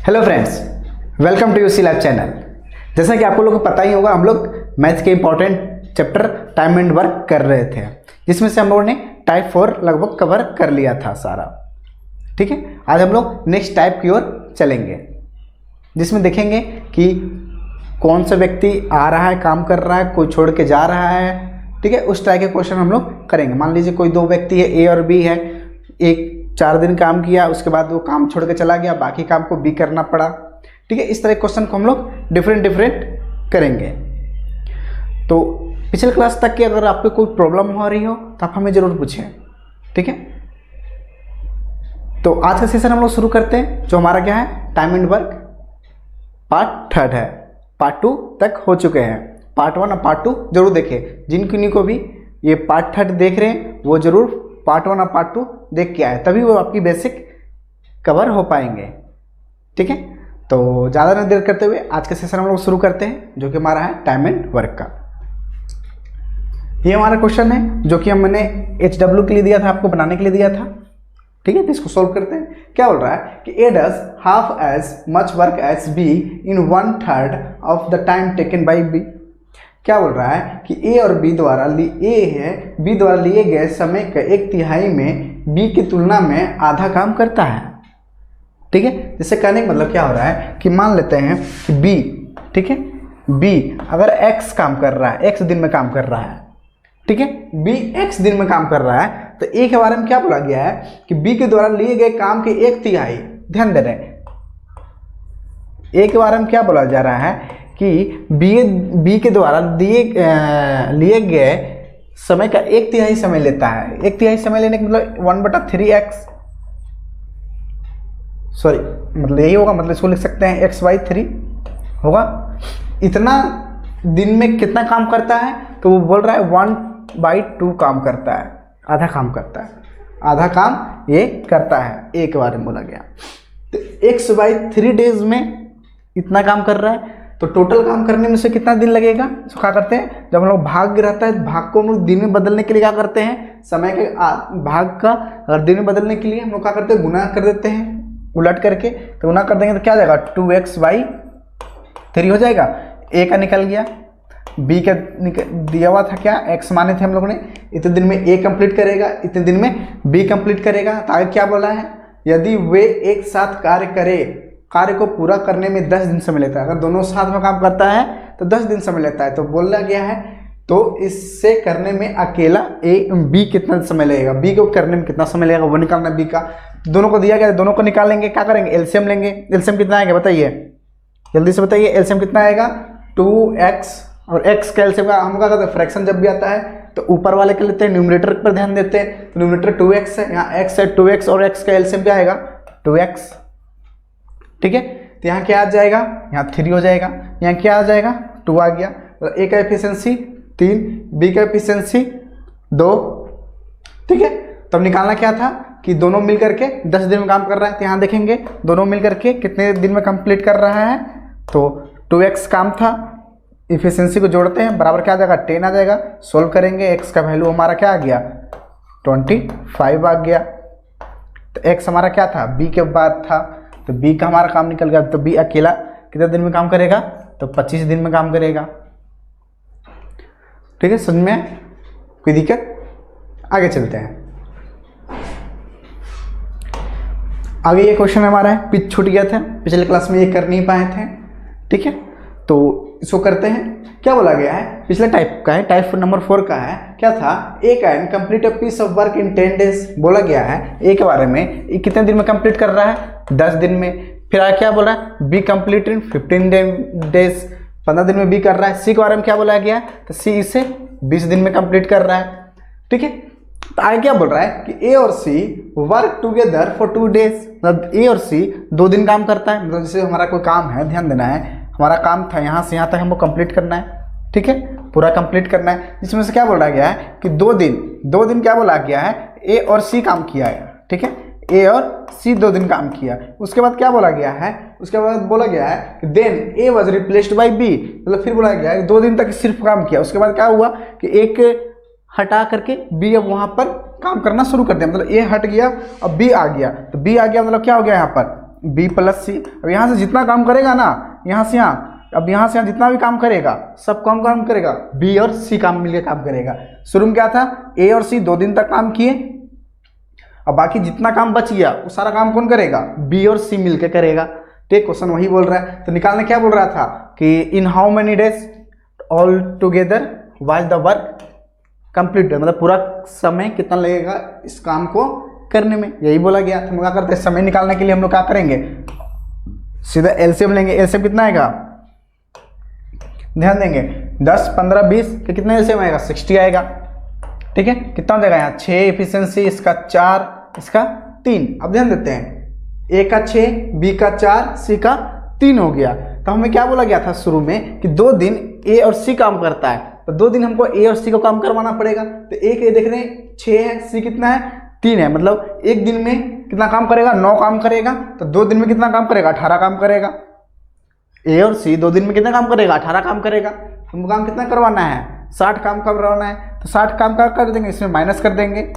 Hello friends, welcome to UC lab channel. जैसा कि आपको लोगों को पता ही होगा, हम लोग मैथ के important chapter time and work कर रहे थे, जिसमें से हम लोगों ने टाइप 4 लगभग कवर कर लिया था सारा। ठीक है, आज हम लोग नेक्स्ट टाइप की ओर चलेंगे, जिसमें देखेंगे कि कौन सा व्यक्ति आ रहा है, काम कर रहा है, कोई छोड़ के जा रहा है। ठीक है, उस टाइप के क्वेश्चन हम लोग करेंगे। मान लीजिए कोई दो व्यक्ति है, ए और बी है, एक 4 दिन काम किया, उसके बाद वो काम छोड़ के चला गया, बाकी काम को बी करना पड़ा। ठीक है, इस तरह के क्वेश्चन को हम लोग डिफरेंट करेंगे। तो पिछले क्लास तक की अगर आपको कोई प्रॉब्लम हो रही हो तो आप हमें जरूर पूछें। ठीक है, तो आज का सेशन हम लोग शुरू करते हैं, जो हमारा क्या है, टाइम एंड वर्क पार्ट 3 है। पार्ट 2 तक हो चुके हैं, पार्ट 1 और पार्ट 2 जरूर देखें। जिन को भी ये पार्ट 3 देख रहे हैं वो जरूर पार्ट 1 और पार्ट 2 देख के आए, तभी वो आपकी बेसिक कवर हो पाएंगे। ठीक है, तो ज़्यादा नहीं देर करते हुए आज का सेशन हम लोग शुरू करते हैं, जो कि हमारा है टाइम एंड वर्क का। ये हमारा क्वेश्चन है जो कि मैंने HW के लिए दिया था, आपको बनाने के लिए दिया था। ठीक है, तो इसको सॉल्व करते हैं। क्या बोल रहा है कि A does half as much work as B in 1/3 of the time taken by B. क्या बोल रहा है कि ए और बी द्वारा बी द्वारा लिए गए समय का 1/3 में बी की तुलना में आधा काम करता है। ठीक है, जिससे कहने का मतलब क्या हो रहा है कि मान लेते हैं कि बी, ठीक है, बी अगर एक्स काम कर रहा है, एक्स दिन में काम कर रहा है, ठीक है, बी एक्स दिन में काम कर रहा है, तो ए के बारे में क्या बोला गया है कि बी के द्वारा लिए गए काम के 1/3, ध्यान दे रहे हैं, ए के बारे में क्या बोला जा रहा है कि बी के द्वारा लिए गए समय का 1/3 समय लेता है। 1/3 समय लेने का मतलब 1/3x, सॉरी मतलब यही होगा, मतलब इसको लिख सकते हैं x/3 होगा। इतना दिन में कितना काम करता है, तो वो बोल रहा है 1/2 काम करता है, आधा काम करता है, आधा काम ये करता है, ए के बारे में बोला गया। तो x/3 डेज में इतना काम कर रहा है, तो टोटल काम करने में से कितना दिन लगेगा। तो क्या करते हैं, जब हम लोग भाग रहता है, भाग को हम लोग दिन में बदलने के लिए क्या करते हैं, समय के भाग का अगर दिन में बदलने के लिए हम लोग क्या करते हैं, गुना कर देते हैं उलट करके। तो गुना कर देंगे तो क्या हो जाएगा, 2x/3 हो जाएगा। ए का निकल गया, बी का दिया हुआ था क्या, x माने थे हम लोगों ने, इतने दिन में ए कंप्लीट करेगा, इतने दिन में बी कंप्लीट करेगा। तो आगे क्या बोला है, यदि वे एक साथ कार्य को पूरा करने में 10 दिन समय लेता है। अगर दोनों साथ में काम करता है तो 10 दिन समय लेता है। तो बोला गया है तो इससे करने में अकेला बी कितना समय लगेगा, बी को करने में कितना समय लगेगा वो निकालना बी का। दोनों को दिया गया, दोनों को निकालेंगे, क्या करेंगे, एलसीएम लेंगे। एलसीएम कितना आएगा बताइए, जल्दी से बताइए, एलसीएम कितना आएगा, 2x और x का एलसीएम का हम क्या करते हैं, फ्रैक्शन जब भी आता है तो ऊपर वाले के लेते हैं, न्यूमरेटर पर ध्यान देते हैं। तो न्यूमरेटर 2x है, यहाँ x है 2x और x का एलसीएम क्या आएगा 2x। ठीक है, तो यहाँ क्या आ जाएगा, यहाँ 3 हो जाएगा, यहाँ क्या आ जाएगा 2 आ गया। तो ए का एफिशिएंसी 3, बी का एफिशिएंसी 2। ठीक है, तब निकालना क्या था कि दोनों मिल करके 10 दिन में काम कर रहा है। तो यहाँ देखेंगे दोनों मिल करके कितने दिन में कंप्लीट कर रहा है, तो 2x काम था, इफिशिएंसी को जोड़ते हैं, बराबर क्या आ जाएगा 10 आ जाएगा। सोल्व करेंगे, x का वैल्यू हमारा क्या आ गया 25 आ गया। तो x हमारा क्या था, b के बाद था, तो b का हमारा काम निकल गया। तो b अकेला कितने दिन में काम करेगा, तो 25 दिन में काम करेगा। ठीक है, समझ में कोई दिक्कत, आगे चलते हैं। आगे ये क्वेश्चन हमारा है, पिच छूट गया था पिछले क्लास में, ये कर नहीं पाए थे। ठीक है, तो इसको करते हैं। क्या बोला गया है, पिछले टाइप का है, टाइप नंबर 4 का है। क्या था, A can complete a piece of work in 10 days. बोला गया है ए के बारे में, ये कितने दिन में कंप्लीट कर रहा है, 10 दिन में। फिर आगे क्या बोला है, बी कंप्लीट इन 15 डेज, 15 दिन में बी कर रहा है। सी के बारे में क्या बोला गया है, तो सी इसे 20 दिन में कंप्लीट कर रहा है। ठीक है, तो आगे क्या बोल रहा है कि ए और सी वर्क टुगेदर फॉर 2 डेज। मतलब ए और सी 2 दिन काम करता है। मतलब जैसे हमारा कोई काम है, ध्यान देना है, हमारा काम था यहाँ से यहाँ तक हमको कंप्लीट करना है। ठीक है, पूरा कंप्लीट करना है। इसमें से क्या बोला गया है कि 2 दिन क्या बोला गया है, ए और सी काम किया है। ठीक है, ए और सी 2 दिन काम किया। उसके बाद क्या बोला गया है, उसके बाद बोला गया है कि then A was replaced by B. मतलब फिर बोला गया है 2 दिन तक सिर्फ काम किया, उसके बाद क्या हुआ कि एक हटा करके बी अब वहाँ पर काम करना शुरू कर दिया। मतलब ए हट गया, अब बी आ गया, तो बी आ गया मतलब क्या हो गया, यहाँ पर बी प्लस सी। अब यहाँ से जितना काम करेगा ना, यहाँ से यहाँ, अब यहाँ से यहाँ जितना भी काम करेगा सब कौन काम करेगा, बी और सी काम मिलकर काम करेगा। शुरू में क्या था, ए और सी 2 दिन तक काम किए, अब बाकी जितना काम बच गया वो सारा काम कौन करेगा, बी और सी मिलकर करेगा। ठीक, क्वेश्चन वही बोल रहा है। तो निकालने क्या बोल रहा था कि इन how many days all together was the work complete, मतलब पूरा समय कितना लगेगा इस काम को करने में, यही बोला गया। तो हम क्या करते हैं, समय निकालने के लिए हम लोग क्या करेंगे, सीधा एलसीएम लेंगे। एलसीएम कितना आएगा, ध्यान देंगे 10, 15, 20 के कितने एलसीएम आएगा, 60 आएगा। ठीक है, कितना हो जाएगा यहाँ 6 एफिशिएंसी, इसका 4, इसका 3। अब ध्यान देते हैं, ए का 6, बी का 4, सी का 3 हो गया। तो हमें क्या बोला गया था शुरू में कि 2 दिन ए और सी काम करता है, तो 2 दिन हमको ए और सी को काम करवाना पड़ेगा। तो ए के देख रहे हैं 6 है, सी कितना है 3 है, मतलब एक दिन में कितना काम करेगा, 9 काम करेगा। तो 2 दिन में कितना काम करेगा, 18 काम करेगा। ए और सी 2 दिन में कितना काम करेगा, 18 काम करेगा। हमको काम कितना करवाना है, 60 काम करवाना है। तो 60 काम कर देंगे, इसमें माइनस कर देंगे,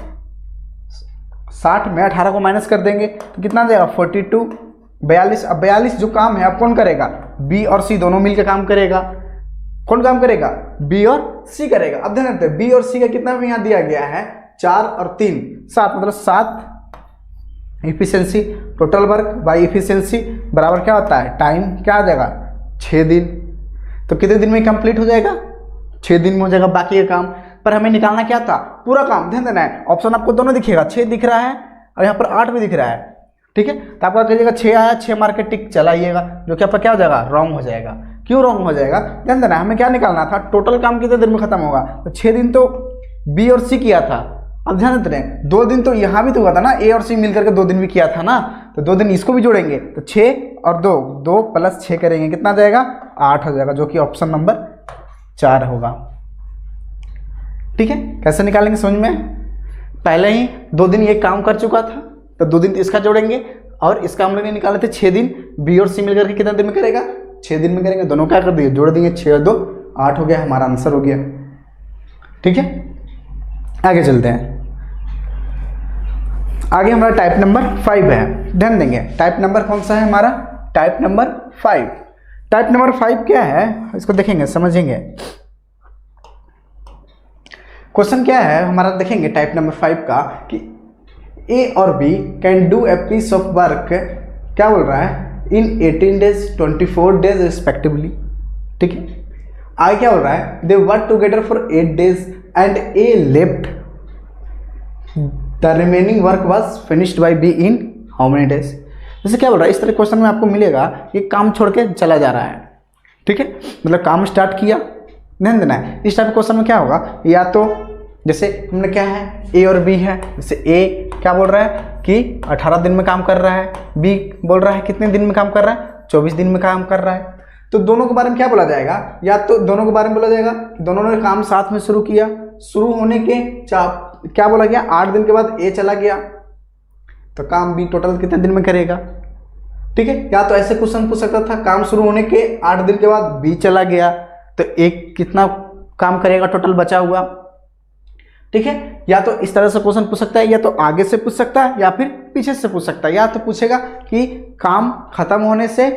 60 में 18 को माइनस कर देंगे तो कितना देगा 42, 42। अब 42 जो काम है अब कौन करेगा, बी और सी दोनों मिलकर काम करेगा। कौन काम करेगा, बी और सी करेगा। अब ध्यान रखते हैं बी और सी का कितना भी यहाँ दिया गया है, 4 और 3 7, मतलब 7 efficiency total work by efficiency बराबर क्या होता है, टाइम क्या आ जाएगा 6 दिन। तो कितने दिन में कंप्लीट हो जाएगा, 6 दिन में हो जाएगा बाकी का काम। पर हमें निकालना क्या था, पूरा काम। ध्यान देना है, ऑप्शन आपको दोनों दिखेगा, 6 दिख रहा है और यहाँ पर 8 भी दिख रहा है। ठीक है, तो आपका कहिएगा 6 आया, 6 मार के टिक चलाइएगा, जो कि आपका क्या हो जाएगा, रॉन्ग हो जाएगा। क्यों रॉन्ग हो जाएगा, ध्यान देना, हमें क्या निकालना था, टोटल काम कितने दिन में खत्म होगा। तो 6 दिन तो बी और सी किया था। अब ध्यान देते हैं 2 दिन तो यहाँ भी तो हुआ था ना, ए और सी मिलकर के 2 दिन भी किया था ना, तो 2 दिन इसको भी जोड़ेंगे तो 6 और 2, 2 + 6 करेंगे, कितना जाएगा 8 हो जाएगा, जो कि ऑप्शन नंबर 4 होगा। ठीक है, कैसे निकालेंगे समझ में, पहले ही 2 दिन ये काम कर चुका था तो 2 दिन इसका जोड़ेंगे, और इसका हम लोग ने निकाले थे 6 दिन, बी और सी मिलकर के कितना दिन में करेगा, 6 दिन में करेंगे। दोनों क्या कर दिए, जोड़ देंगे, 6 और 2 8 हो गया, हमारा आंसर हो गया। ठीक है, आगे चलते हैं। आगे हमारा टाइप नंबर 5 है, ध्यान देंगे टाइप नंबर कौन सा है हमारा, टाइप नंबर 5। टाइप नंबर 5 क्या है, इसको देखेंगे समझेंगे। क्वेश्चन क्या है हमारा, देखेंगे टाइप नंबर 5 का कि ए और B can do a piece of work, क्या बोल रहा है, इन 18 डेज 24 डेज रिस्पेक्टिवली। ठीक है, आगे क्या बोल रहा है, they work together for 8 days and A left the remaining work was finished by be in how many days. जैसे क्या बोल रहा है, इस तरह क्वेश्चन में आपको मिलेगा ये काम छोड़ के चला जा रहा है। ठीक है, मतलब काम स्टार्ट किया, ध्यान देना है। इस टाइप क्वेश्चन में क्या होगा, या तो जैसे हमने क्या है, ए और बी है, जैसे ए क्या बोल रहा है कि 18 दिन में काम कर रहा है, बी बोल रहा है कितने दिन में काम कर रहा है, 24 दिन में काम कर रहा है। तो दोनों के बारे में क्या बोला जाएगा, या तो दोनों के बारे में बोला जाएगा दोनों ने काम साथ में शुरू किया, शुरू होने के क्या बोला गया 8 दिन के बाद ए चला गया, तो काम बी टोटल कितने दिन में करेगा। ठीक है, या तो ऐसे क्वेश्चन पूछ सकता था, काम शुरू होने के 8 दिन के बाद बी चला गया तो एक कितना काम करेगा टोटल बचा हुआ। ठीक है, या तो इस तरह से क्वेश्चन पूछ सकता है, या तो आगे से पूछ सकता है या फिर पीछे से पूछ सकता है। या तो पूछेगा कि काम खत्म होने से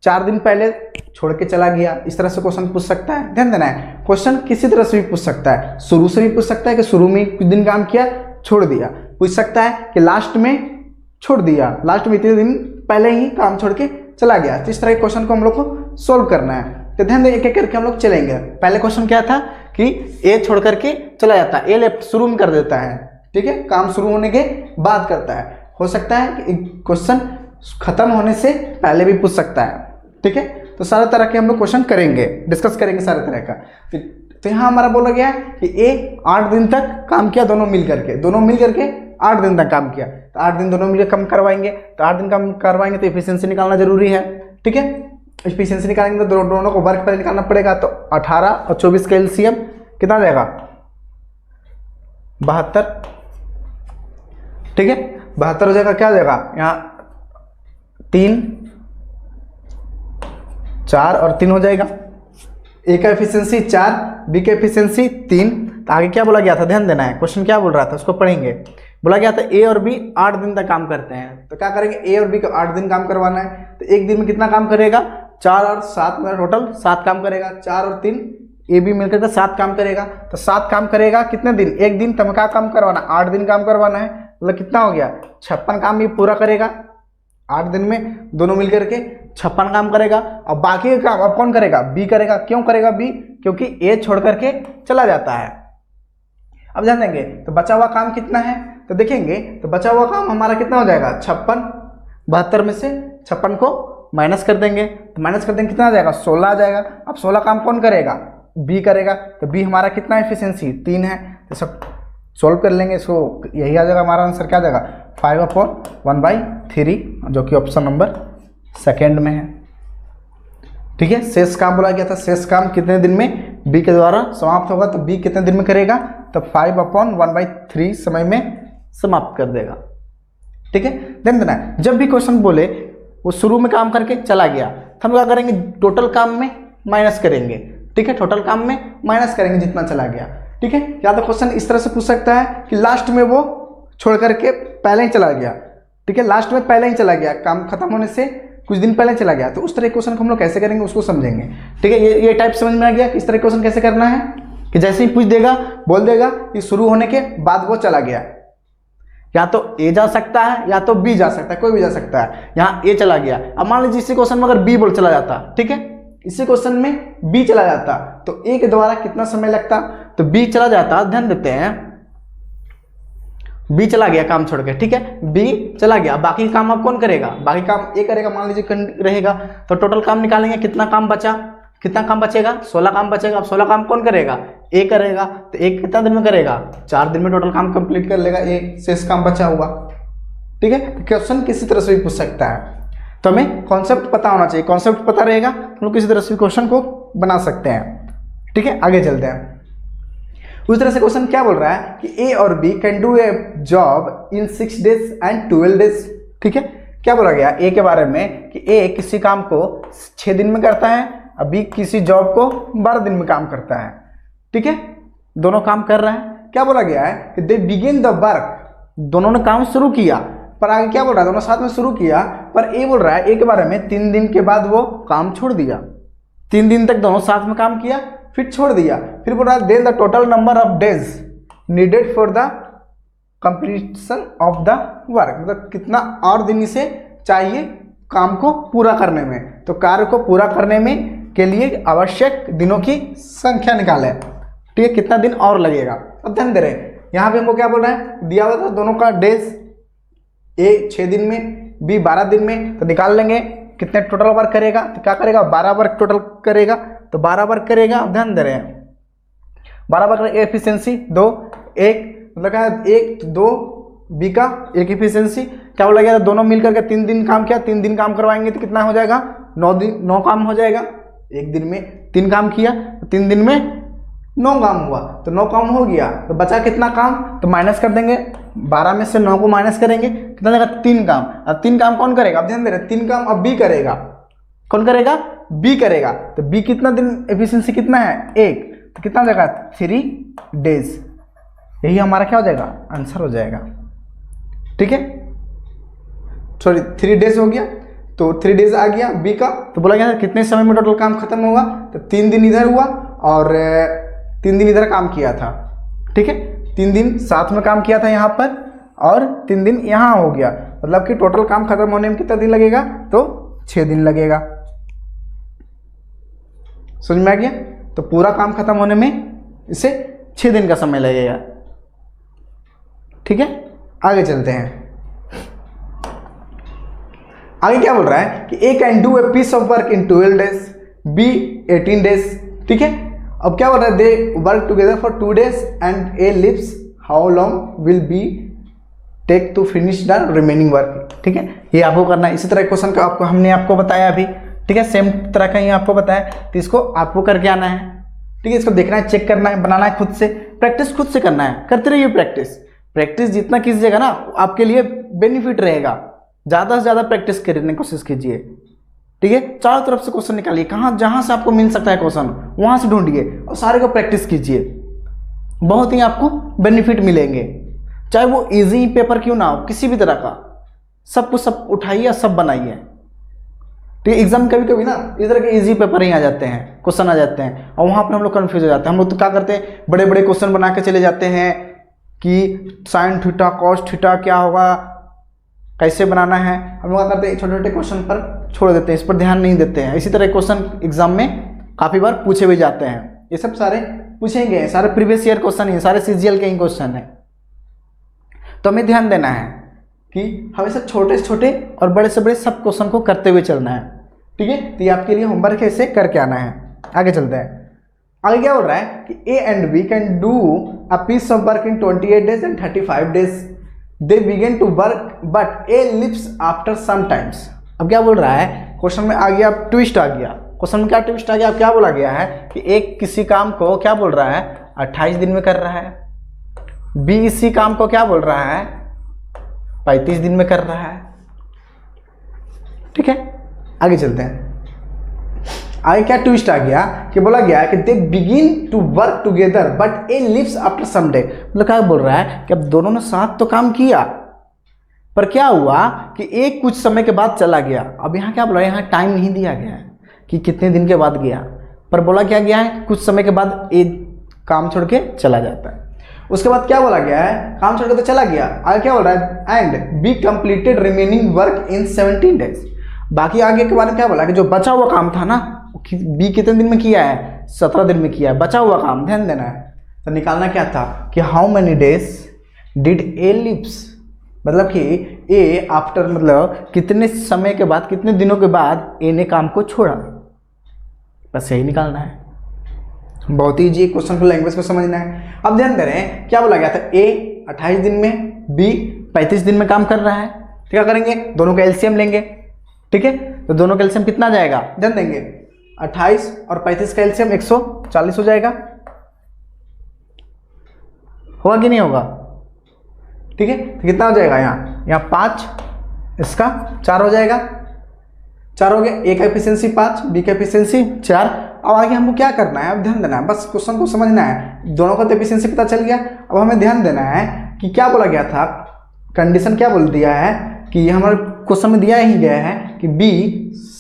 4 दिन पहले छोड़ के चला गया, इस तरह से क्वेश्चन पूछ सकता है। ध्यान देना है, क्वेश्चन किसी तरह से भी पूछ सकता है, शुरू से भी पूछ सकता है कि शुरू में कुछ दिन काम किया छोड़ दिया, पूछ सकता है कि लास्ट में छोड़ दिया, लास्ट में इतने दिन पहले ही काम छोड़ के चला गया। तो इस तरह के क्वेश्चन को हम लोग को सोल्व करना है। तो ध्यान दें, एक एक करके हम लोग चलेंगे। पहले क्वेश्चन क्या था कि ए छोड़ करके चला जाता है, ए लेफ्ट शुरू में कर देता है। ठीक है, काम शुरू होने के बाद करता है। हो सकता है कि क्वेश्चन खत्म होने से पहले भी पूछ सकता है। ठीक है, तो सारे तरह के हम लोग क्वेश्चन करेंगे, डिस्कस करेंगे सारे तरह का। तो यहाँ हमारा बोला गया कि ए 8 दिन तक काम किया, दोनों मिल करके 8 दिन तक काम किया, तो 8 दिन दोनों मिलकर कम करवाएंगे, तो 8 दिन कम करवाएंगे तो इफिशिएंसी निकालना जरूरी है। ठीक है, इफिशिएंसी निकालेंगे तो दोनों को वर्क पर निकालना पड़ेगा। तो 18 और 24 का एलसीएम कितना जाएगा 72। ठीक है, 72 हो जाएगा, क्या हो जाएगा यहाँ 3 4 और 3 हो जाएगा। ए का एफिशिएंसी 4, बी का एफिशिएंसी 3। तो आगे क्या बोला गया था, ध्यान देना है, क्वेश्चन क्या बोल रहा था उसको पढ़ेंगे। बोला गया था ए और बी 8 दिन तक काम करते हैं, तो क्या करेंगे, ए और बी को 8 दिन काम करवाना है, तो एक दिन में कितना काम करेगा, 4 और 7 में टोटल 7 काम करेगा, 4 और 3 ए बी मिलकर के 7 काम करेगा, तो 7 काम करेगा कितने दिन, एक दिन, तब क्या काम करवाना, 8 दिन काम करवाना है, मतलब कितना हो गया 56 काम ये पूरा करेगा 8 दिन में, दोनों मिलकर के 56 काम करेगा। अब बाकी का काम अब कौन करेगा, बी करेगा। क्यों करेगा बी, क्योंकि ए छोड़ करके चला जाता है। अब ध्यान देंगे तो बचा हुआ काम कितना है, तो देखेंगे तो बचा हुआ काम हमारा कितना हो जाएगा, 56, 72 में से 56 को माइनस कर देंगे, तो माइनस कर देंगे कितना आ जाएगा, 16 आ जाएगा। अब 16 काम कौन करेगा, बी करेगा, तो बी हमारा कितना एफिशिएंसी 3 है, तो सब सोल्व कर लेंगे इसको, यही आ जाएगा हमारा आंसर, क्या आ जाएगा 5/1/3, जो कि ऑप्शन नंबर सेकेंड में है। ठीक है, शेष काम बोला गया था, शेष काम कितने दिन में बी के द्वारा समाप्त होगा, तो बी कितने दिन में करेगा, तो 5/1/3 समय में समाप्त कर देगा। ठीक है, ध्यान देना है, जब भी क्वेश्चन बोले वो शुरू में काम करके चला गया, तो हम क्या करेंगे, टोटल काम में माइनस करेंगे। ठीक है, टोटल काम में माइनस करेंगे जितना चला गया। ठीक है, या तो क्वेश्चन इस तरह से पूछ सकता है कि लास्ट में वो छोड़ करके पहले ही चला गया। ठीक है, लास्ट में पहले ही चला गया, काम खत्म होने से कुछ दिन पहले चला गया, तो उस तरह के क्वेश्चन को हम लोग कैसे करेंगे उसको समझेंगे। ठीक है, ये टाइप समझ में आ गया कि इस तरह क्वेश्चन कैसे करना है, कि जैसे ही पूछ देगा बोल देगा कि शुरू होने के बाद वो चला गया, या तो ए जा सकता है या तो बी जा सकता है, कोई भी जा सकता है। यहाँ ए चला गया, अब मान लीजिए इसी क्वेश्चन में अगर बी बोल चला जाता, ठीक है, इसी क्वेश्चन में बी चला जाता, तो ए के द्वारा कितना समय लगता, तो बी चला जाता, ध्यान देते हैं, बी चला गया काम छोड़ के। ठीक है, बी चला गया, बाकी काम अब कौन करेगा, बाकी काम ए करेगा, मान लीजिए रहेगा, तो टोटल काम निकालेंगे, कितना काम बचा, कितना काम बचेगा, 16 काम बचेगा। अब 16 काम कौन करेगा, ए करेगा, तो ए कितना दिन में करेगा, 4 दिन में टोटल काम कंप्लीट कर लेगा ए, शेष काम बचा हुआ। ठीक है, क्वेश्चन किसी तरह से भी पूछ सकता है, तो हमें कॉन्सेप्ट पता होना चाहिए, कॉन्सेप्ट पता रहेगा तो हम लोग किसी तरह से क्वेश्चन को बना सकते हैं। ठीक है, आगे चलते हैं। उस तरह से क्वेश्चन क्या बोल रहा है कि ए और B can do a job in 6 days and 12 days। ठीक है, क्या बोला गया ए के बारे में कि ए किसी काम को 6 दिन में करता है, और बी किसी जॉब को 12 दिन में काम करता है। ठीक है, दोनों काम कर रहे हैं। क्या बोला गया है कि दे बिगिन द वर्क, दोनों ने काम शुरू किया, पर आगे क्या बोल रहा है, दोनों साथ में शुरू किया, पर ए बोल रहा है ए के बारे में 3 दिन के बाद वो काम छोड़ दिया। 3 दिन तक दोनों साथ में काम किया, फिर छोड़ दिया, फिर बोल रहा है then the total number of days needed for the completion of the work, मतलब कितना और दिन इसे चाहिए काम को पूरा करने में, तो कार्य को पूरा करने में के लिए आवश्यक दिनों की संख्या निकाले। ठीक है, कितना दिन और लगेगा। अब ध्यान दे रहे हैं, यहाँ पे हमको क्या बोल रहा है, दिया हुआ था दोनों का डेज, ए 6 दिन में, बी 12 दिन में, तो निकाल लेंगे कितने टोटल वर्क करेगा, तो क्या करेगा 12 वर्क टोटल करेगा, तो 12 वर्क करेगा। अब ध्यान दे रहे हैं 12 वर्क एफिशिएंसी 2, 1 मतलब क्या है 1 2, बी का 1 एफिशिएंसी, क्या बोला गया, दोनों मिलकर के 3 दिन काम किया, 3 दिन काम करवाएंगे तो कितना हो जाएगा 9 दिन, 9 काम हो जाएगा। एक दिन में 3 काम किया तो 3 दिन में 9 काम हुआ, तो 9 काम हो गया, तो बचा कितना काम, तो माइनस कर देंगे, 12 में से 9 को माइनस करेंगे, कितना देगा 3 काम। अब 3 काम कौन करेगा, अब ध्यान दे रहे 3 काम अब बी करेगा, कौन करेगा, बी करेगा, तो बी कितना दिन एफिशिएंसी कितना है 1, तो कितना हो जाएगा 3 days, यही हमारा क्या हो जाएगा आंसर हो जाएगा। ठीक है, सॉरी 3 days हो गया, तो 3 days आ गया बी का, तो बोला गया कितने समय में टोटल काम खत्म होगा, तो 3 दिन इधर हुआ और 3 दिन इधर काम किया था। ठीक है, 3 दिन साथ में काम किया था यहाँ पर और 3 दिन यहाँ हो गया, मतलब कि टोटल काम खत्म होने में कितना दिन लगेगा, तो 6 दिन लगेगा। समझ में आ गया, तो पूरा काम खत्म होने में इसे 6 दिन का समय लगेगा। ठीक है, आगे चलते हैं। आगे क्या बोल रहा है कि A can do a piece of work in 12 days, B 18 days। ठीक है, अब क्या बोल रहा है, they work together for 2 days and A leaves, how long will B take to finish the remaining work. ठीक है, ये आपको करना है। इसी तरह क्वेश्चन का हमने आपको बताया अभी, ठीक है, सेम तरह का ही आपको बताया, तो इसको आपको करके आना है। ठीक है, इसको देखना है, चेक करना है, बनाना है खुद से, प्रैक्टिस खुद से करना है, करते रहिए प्रैक्टिस। प्रैक्टिस जितना कीजिएगा ना आपके लिए बेनिफिट रहेगा, ज़्यादा से ज़्यादा प्रैक्टिस करने की कोशिश कीजिए। ठीक है, चारों तरफ से क्वेश्चन निकालिए, कहाँ जहाँ से आपको मिल सकता है क्वेश्चन वहाँ से ढूंढिए और सारे को प्रैक्टिस कीजिए, बहुत ही आपको बेनिफिट मिलेंगे। चाहे वो इजी पेपर क्यों ना हो, किसी भी तरह का, सब कुछ सब उठाइए, सब बनाइए। तो एग्जाम कभी कभी ना इस तरह के इजी पेपर ही आ जाते हैं, क्वेश्चन आ जाते हैं, और वहाँ पर हम लोग कन्फ्यूज हो जाते हैं। हम लोग तो क्या करते हैं, बड़े बड़े क्वेश्चन बना के चले जाते हैं कि साइन थीटा कॉस थीटा क्या होगा, कैसे बनाना है। हम लोग क्या करते हैं, छोटे छोटे क्वेश्चन पर छोड़ देते हैं, इस पर ध्यान नहीं देते हैं। इसी तरह क्वेश्चन एग्जाम में काफ़ी बार पूछे भी जाते हैं। ये सब सारे पूछे गए हैं, सारे प्रीवियस ईयर क्वेश्चन ही, सारे सीजीएल के ही क्वेश्चन हैं। तो हमें ध्यान देना है कि हमेशा छोटे से छोटे और बड़े से बड़े सब क्वेश्चन को करते हुए चलना है, ठीक है। तो ये आपके लिए होमवर्क है, इसे करके आना है। आगे चलते हैं। आगे क्या बोल रहा है कि A and B can do a piece of work in 28 days and 35 days। They begin to work but A leaves after some times. अब क्या बोल रहा है, क्वेश्चन में आ गया ट्विस्ट आ गया। क्वेश्चन में क्या ट्विस्ट आ गया, अब क्या बोला गया है कि एक किसी काम को क्या बोल रहा है 28 दिन में कर रहा है, बी इसी काम को क्या बोल रहा है 35 दिन में कर रहा है, ठीक है। आगे चलते हैं। आगे क्या ट्विस्ट आ गया कि बोला गया है कि they begin to work together but A leaves after some day. मतलब क्या बोल रहा है कि अब दोनों ने साथ तो काम किया, पर क्या हुआ कि एक कुछ समय के बाद चला गया। अब यहाँ क्या बोला है, यहाँ टाइम नहीं दिया गया है कि कितने दिन के बाद गया, पर बोला क्या गया है कुछ समय के बाद ए काम छोड़ के चला जाता है। उसके बाद क्या बोला गया है, काम छोड़ के तो चला गया। आगे क्या बोल रहा है, and be completed remaining work in 17 days। बाकी आगे के बारे में क्या बोला कि जो बचा हुआ काम था ना, बी कितने दिन में किया है 17 दिन में किया है, बचा हुआ काम ध्यान देना है। तो निकालना क्या था कि how many days did A leaves, मतलब कि ए आफ्टर मतलब कितने समय के बाद, कितने दिनों के बाद ए ने काम को छोड़ा, बस यही निकालना है। बहुत ही इजी क्वेश्चन को, लैंग्वेज को समझना है। अब ध्यान दे रहे हैं क्या बोला गया था, ए 28 दिन में, बी 35 दिन में काम कर रहा है। तो क्या करेंगे, दोनों का एलसीएम लेंगे, ठीक है। तो दोनों का एलसीएम कितना जाएगा, ध्यान देंगे 28 और 35 का एलसीएम 140 हो जाएगा, होगा कि नहीं होगा, ठीक है। तो कितना हो जाएगा, यहाँ 5, इसका 4 हो जाएगा, 4 हो गया। ए का एफिशिएंसी 5, बी का एफिशिएंसी 4। अब आगे हमको क्या करना है, अब ध्यान देना है, बस क्वेश्चन को समझना है। दोनों का तो एफिशिएंसी पता चल गया। अब हमें ध्यान देना है कि क्या बोला गया था, कंडीशन क्या बोल दिया है कि हमारे क्वेश्चन में दिया ही गया है कि बी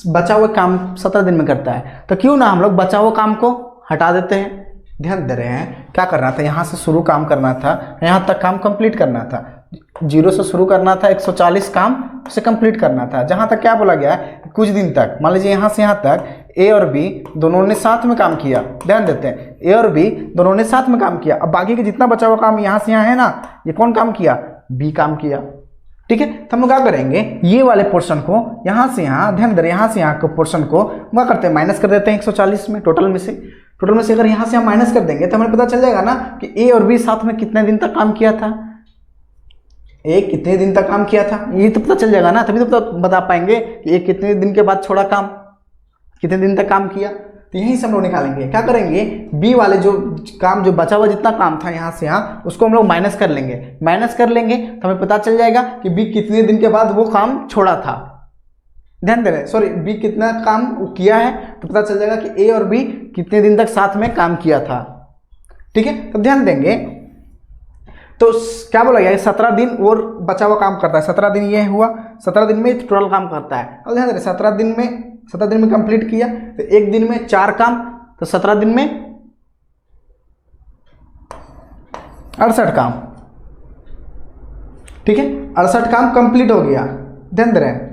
बचा हुआ काम 17 दिन में करता है। तो क्यों ना हम लोग बचा हुआ काम को हटा देते हैं। ध्यान दे रहे हैं, क्या करना था, यहाँ से शुरू काम करना था, यहाँ तक काम कंप्लीट करना था, 0 से शुरू करना था, 140 काम से कंप्लीट करना था। जहाँ तक क्या बोला गया कुछ दिन तक, मान लीजिए यहाँ से यहाँ तक ए और बी दोनों ने साथ में काम किया। ध्यान देते हैं, ए और बी दोनों ने साथ में काम किया। अब बाकी के जितना बचा हुआ काम यहाँ से यहाँ है ना, ये कौन काम किया, बी काम किया, ठीक है। तो हम लोग क्या करेंगे, ये वाले पोर्शन को यहाँ से यहाँ, ध्यान दे रहे हैं, यहाँ से यहाँ के पोर्शन को क्या करते हैं, माइनस कर देते हैं 140 में, टोटल में से अगर यहाँ से हम माइनस कर देंगे तो हमें पता चल जाएगा ना कि ए और बी साथ में कितने दिन तक काम किया था, ए कितने दिन तक काम किया था, ये तो पता चल जाएगा ना, तभी तो बता पाएंगे कि ए कितने दिन के बाद छोड़ा काम, कितने दिन तक काम किया। तो यहीं से हम लोग निकालेंगे, क्या करेंगे, बी वाले जो काम, जो बचा हुआ जितना काम था यहाँ से यहाँ, उसको हम लोग माइनस कर लेंगे तो हमें पता चल जाएगा कि बी कितने दिन के बाद वो काम छोड़ा था। ध्यान दे रहे हैं, सॉरी, बी कितना काम किया है, तो पता चल जाएगा कि ए और बी कितने दिन तक साथ में काम किया था, ठीक है। तो ध्यान देंगे, तो क्या बोला गया, 17 दिन और बचा हुआ काम करता है। 17 दिन ये हुआ, 17 दिन में टोटल काम करता है। अब ध्यान दे रहे, 17 दिन में कंप्लीट किया, तो एक दिन में 4 काम, तो 17 दिन में 68 काम, ठीक है। 68 काम कंप्लीट हो गया। ध्यान दे रहे हैं,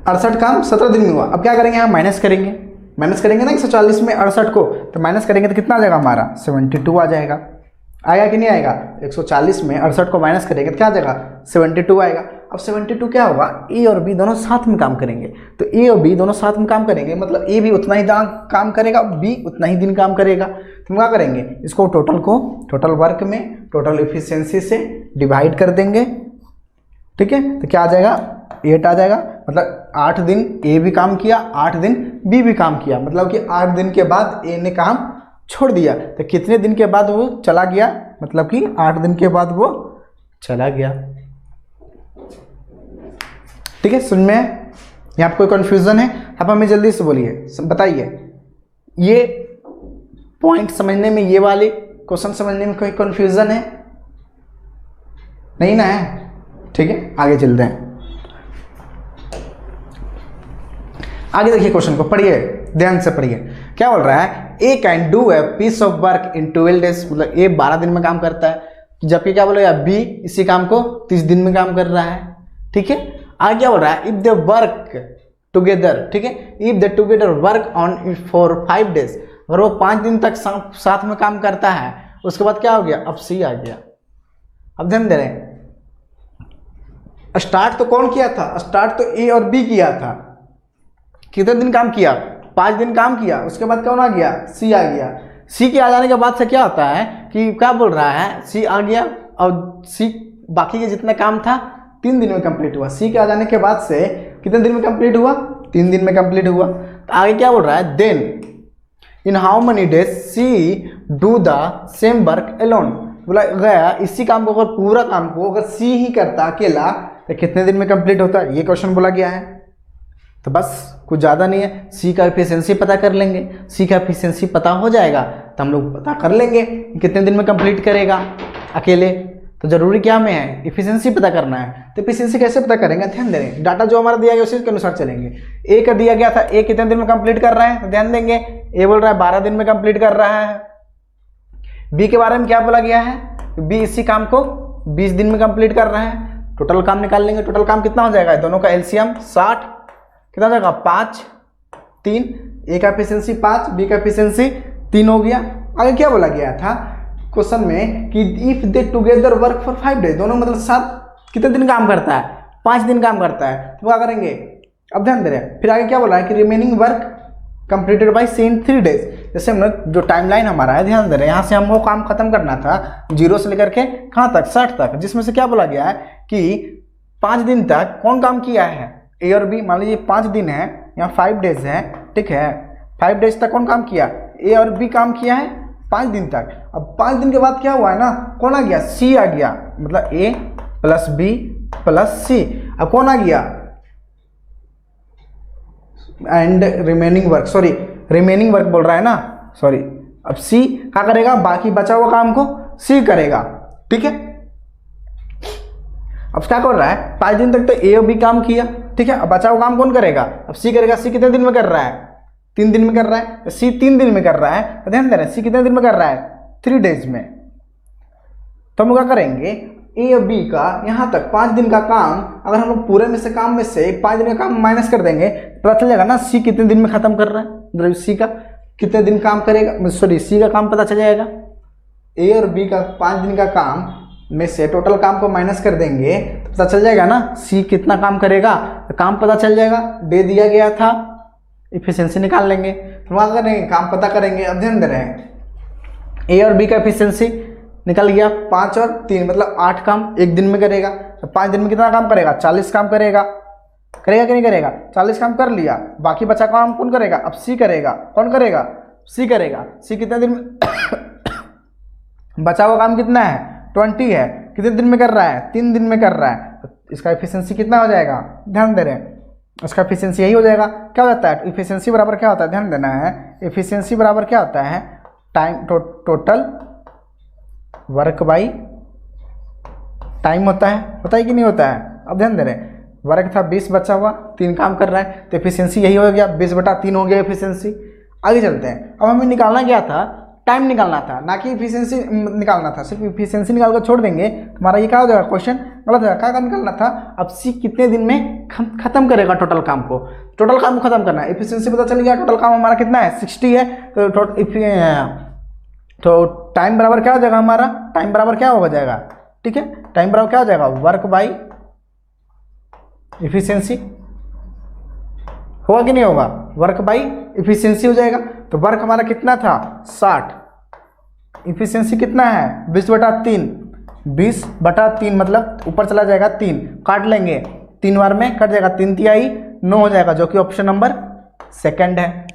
68 काम 17 दिन में हुआ। अब क्या करेंगे, हम माइनस करेंगे ना 140 में 68 को, तो माइनस करेंगे तो कितना आ जाएगा हमारा 72 आ जाएगा। आएगा कि नहीं आएगा, 140 में 68 को माइनस करेंगे तो क्या आ जाएगा 72 आएगा। अब 72 क्या होगा, ए और बी दोनों साथ में काम करेंगे, तो ए और बी दोनों साथ में काम करेंगे, मतलब ए भी उतना ही काम करेगा, बी उतना ही दिन काम करेगा। तो हम क्या करेंगे, इसको टोटल वर्क में टोटल एफिशिएंसी से डिवाइड कर देंगे, ठीक है। तो क्या आ जाएगा, 8 आ जाएगा, मतलब 8 दिन ए भी काम किया, 8 दिन बी भी काम किया, मतलब कि 8 दिन के बाद ए ने काम छोड़ दिया। तो कितने दिन के बाद वो चला गया, मतलब कि 8 दिन के बाद वो चला गया, ठीक है। सुन में यहाँ पे कोई कंफ्यूजन है, आप हमें जल्दी से बोलिए, बताइए। ये पॉइंट समझने में ये वाले क्वेश्चन समझने में कोई कंफ्यूजन है? नहीं ना है? ठीक है, आगे चलते हैं। आगे देखिए क्वेश्चन को, पढ़िए ध्यान से पढ़िए। क्या बोल रहा है? A can do a piece of work in 12 days, मतलब ए 12 दिन में काम करता है, जबकि क्या बोलेगा बी इसी काम को 30 दिन में काम कर रहा है। ठीक है, आगे क्या बोल रहा है? इफ दे वर्क टुगेदर, ठीक है, if they together work on for 5 days, अगर वो 5 दिन तक साथ में काम करता है, उसके बाद क्या हो गया? अब सी आ गया। अब ध्यान दे रहे हैं, स्टार्ट तो कौन किया था? स्टार्ट तो ए और बी किया था। कितने दिन काम किया? 5 दिन काम किया। उसके बाद कौन आ गया? सी आ गया। सी के आ जाने के बाद से क्या होता है कि क्या बोल रहा है? सी आ गया और सी बाकी के जितना काम था 3 दिन में कंप्लीट हुआ। सी के आ जाने के बाद से कितने दिन में कंप्लीट हुआ? 3 दिन में कंप्लीट हुआ। तो आगे क्या बोल रहा है? Then in how many days C do the same work alone, बोला गया इसी काम को, अगर पूरा काम को अगर सी ही करता अकेला तो कितने दिन में कंप्लीट होता है? ये क्वेश्चन बोला गया है। तो बस कुछ ज़्यादा नहीं है, सी का एफिशिएंसी पता कर लेंगे। सी का एफिशिएंसी पता हो जाएगा तो हम लोग पता कर लेंगे कि कितने दिन में कंप्लीट करेगा अकेले। तो जरूरी क्या में है? एफिशिएंसी पता करना है। तो एफिशिएंसी कैसे पता करेंगे? ध्यान देंगे, डाटा जो हमारा दिया गया उसी के अनुसार चलेंगे। ए का दिया गया था, ए कितने दिन में कंप्लीट कर रहा है? तो ध्यान देंगे, ए बोल रहा है 12 दिन में कंप्लीट कर रहा है। बी के बारे में क्या बोला गया है? बी इसी काम को 20 दिन में कंप्लीट कर रहा है। टोटल काम निकाल लेंगे। टोटल काम कितना हो जाएगा? दोनों का एलसीएम 60, कितना हो जाएगा? 5, 3। ए का एफिशिएंसी 5, बी का एफिशिएंसी 3 हो गया। आगे क्या बोला गया था क्वेश्चन में कि if they together work for 5 days, दोनों मतलब 7 कितने दिन काम करता है? 5 दिन काम करता है। तो क्या करेंगे? अब ध्यान दे रहे हैं, फिर आगे क्या बोला है कि remaining work completed by C in 3 days. जैसे हम लोग जो टाइमलाइन हमारा है, ध्यान दे रहे हैं, यहाँ से हम वो काम खत्म करना था 0 से लेकर के कहाँ तक? 60 तक, जिसमें से क्या बोला गया है कि 5 दिन तक कौन काम किया है? ए और बी। मान लीजिए 5 दिन है, यहाँ 5 डेज है, ठीक है, 5 डेज तक कौन काम किया? ए और बी काम किया है 5 दिन तक। अब 5 दिन के बाद क्या हुआ है ना, कौन आ गया? सी आ गया, मतलब ए प्लस बी प्लस सी। अब कौन आ गया? And remaining work, sorry remaining work बोल रहा है ना, सॉरी। अब सी क्या करेगा? बाकी बचा हुआ काम को सी करेगा, ठीक है। अब क्या कर रहा है? 5 दिन तक तो ए और बी काम किया, ठीक है। अब बचा हुआ काम कौन करेगा? अब सी करेगा। सी कितने दिन में कर रहा है? 3 दिन में कर रहा है। सी 3 दिन में कर रहा है, तो ध्यान दे रहे हैं सी कितने दिन में कर रहा है? 3 डेज में। तो हम क्या करेंगे? ए और बी का यहाँ तक 5 दिन का काम, अगर हम लोग पूरे में से काम में से 5 दिन का काम माइनस कर देंगे, पता चल जाएगा ना सी कितने दिन में खत्म कर रहा है, मतलब सी का कितने दिन काम करेगा, सॉरी सी का काम पता चल जाएगा। ए और बी का 5 दिन का काम में से टोटल काम को माइनस कर देंगे तो पता चल जाएगा ना सी कितना काम करेगा, तो काम पता चल जाएगा। दे दिया गया था, इफिशियंसी निकाल लेंगे। तो वहाँ करेंगे, काम पता करेंगे। अब ध्यान दे रहे हैं, ए और बी का इफिशियंसी निकल गया 5 और 3, मतलब 8 काम 1 दिन में करेगा। तो 5 दिन में कितना काम करेगा? 40 काम करेगा। करेगा कि नहीं करेगा? 40 काम कर लिया, बाकी बचा काम कौन करेगा? अब सी करेगा। कौन करेगा? सी करेगा। सी कितने दिन में बचा हुआ काम कितना है? 20 है। कितने दिन में कर रहा है? 3 दिन में कर रहा है। तो इसका एफिशिएंसी कितना हो जाएगा? ध्यान दे रहे हैं, इसका एफिशिएंसी यही हो जाएगा। क्या हो जाता है? एफिशिएंसी बराबर क्या होता है? ध्यान देना है, एफिशिएंसी बराबर क्या होता है? Time, total work by time होता है कि नहीं होता है? अब ध्यान दे रहे हैं, वर्क था 20, बचा हुआ 3 काम कर रहा है, तो एफिशिएंसी यही हो गया, 20/3 हो गया एफिशिएंसी। आगे चलते हैं। अब हमें निकालना क्या था? टाइम निकालना था, ना कि एफिशिएंसी निकालना था। सिर्फ एफिशिएंसी निकाल कर छोड़ देंगे हमारा ये क्या हो जाएगा? क्वेश्चन गलत है। क्या निकालना था? अब सी कितने दिन में खत्म करेगा टोटल काम को? टोटल काम को खत्म करना है। एफिशिएंसी पता चल गया, टोटल काम हमारा कितना है? 60 है। तो टाइम बराबर क्या हो जाएगा हमारा? टाइम बराबर क्या हो जाएगा? ठीक है, टाइम बराबर क्या हो जाएगा? Work by efficiency. होगा कि नहीं होगा? वर्क बाई एफिशिएंसी हो जाएगा। तो वर्क हमारा कितना था? 60। एफिशिएंसी कितना है? 20/3। 20/3 मतलब ऊपर चला जाएगा 3, काट लेंगे 3 बार में कट जाएगा, 3 तिहाई 9 हो जाएगा, जो कि ऑप्शन नंबर सेकंड है।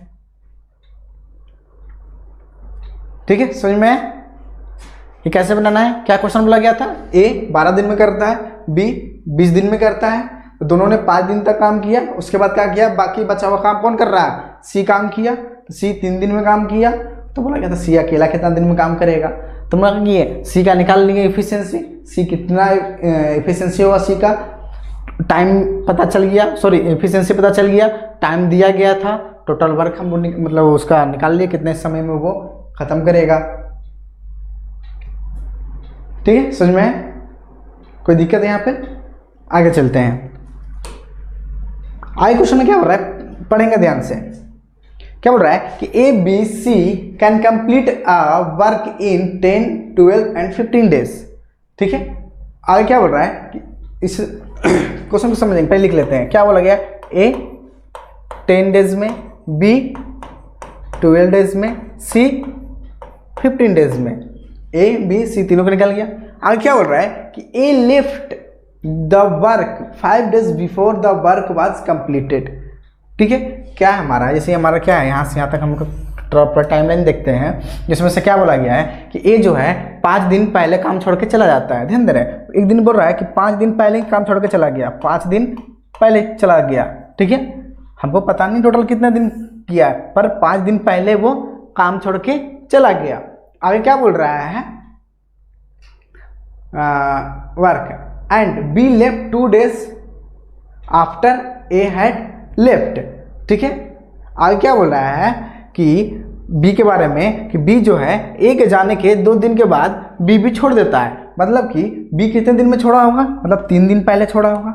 ठीक है, समझ में है ये कैसे बनाना है? क्या क्वेश्चन बोला गया था? ए 12 दिन में करता है, बी 20 दिन में करता है। तो दोनों ने 5 दिन तक काम किया, उसके बाद क्या किया? बाकी बचा हुआ काम कौन कर रहा है? सी काम किया। तो सी 3 दिन में काम किया। तो बोला गया था सी अकेला कितना दिन में काम करेगा? तुम लोग ये सी का निकाल लेंगे एफिशिएंसी, सी कितना एफिशिएंसी होगा, सी का टाइम पता चल गया, सॉरी एफिशिएंसी पता चल गया, टाइम दिया गया था, टोटल वर्क हम मतलब उसका निकाल लिए कितने समय में वो खत्म करेगा। ठीक है, समझ में है? कोई दिक्कत है यहाँ पे? आगे चलते हैं। आगे क्वेश्चन में क्या हो रहा है, पढ़ेंगे ध्यान से। क्या बोल रहा है कि A B C can complete a work in 10, 12 and 15 days. ठीक है, आगे क्या बोल रहा है कि इस क्वेश्चन को समझेंगे, पहले लिख लेते हैं। क्या बोला गया, ए 10 डेज में, बी 12 डेज में, सी 15 डेज में। ए बी सी तीनों को निकल गया। आगे क्या बोल रहा है कि A left the work 5 days before the work was completed. ठीक है, क्या है हमारा, जैसे हमारा क्या है, यहाँ से यहाँ तक हमको प्रॉपर टाइमलाइन देखते हैं, जिसमें से क्या बोला गया है कि ए जो है 5 दिन पहले काम छोड़ के चला जाता है। ध्यान दे रहे हैं, एक दिन बोल रहा है कि 5 दिन पहले काम छोड़ के चला गया, 5 दिन पहले चला गया। ठीक है, हमको पता नहीं टोटल कितने दिन किया है, पर 5 दिन पहले वो काम छोड़ के चला गया। आगे क्या बोल रहा है, work and be left 2 days after a had left. ठीक है, आगे क्या बोल रहा है कि बी के बारे में कि बी जो है ए के जाने के 2 दिन के बाद बी भी छोड़ देता है। मतलब कि बी कितने दिन में छोड़ा होगा, मतलब 3 दिन पहले छोड़ा होगा,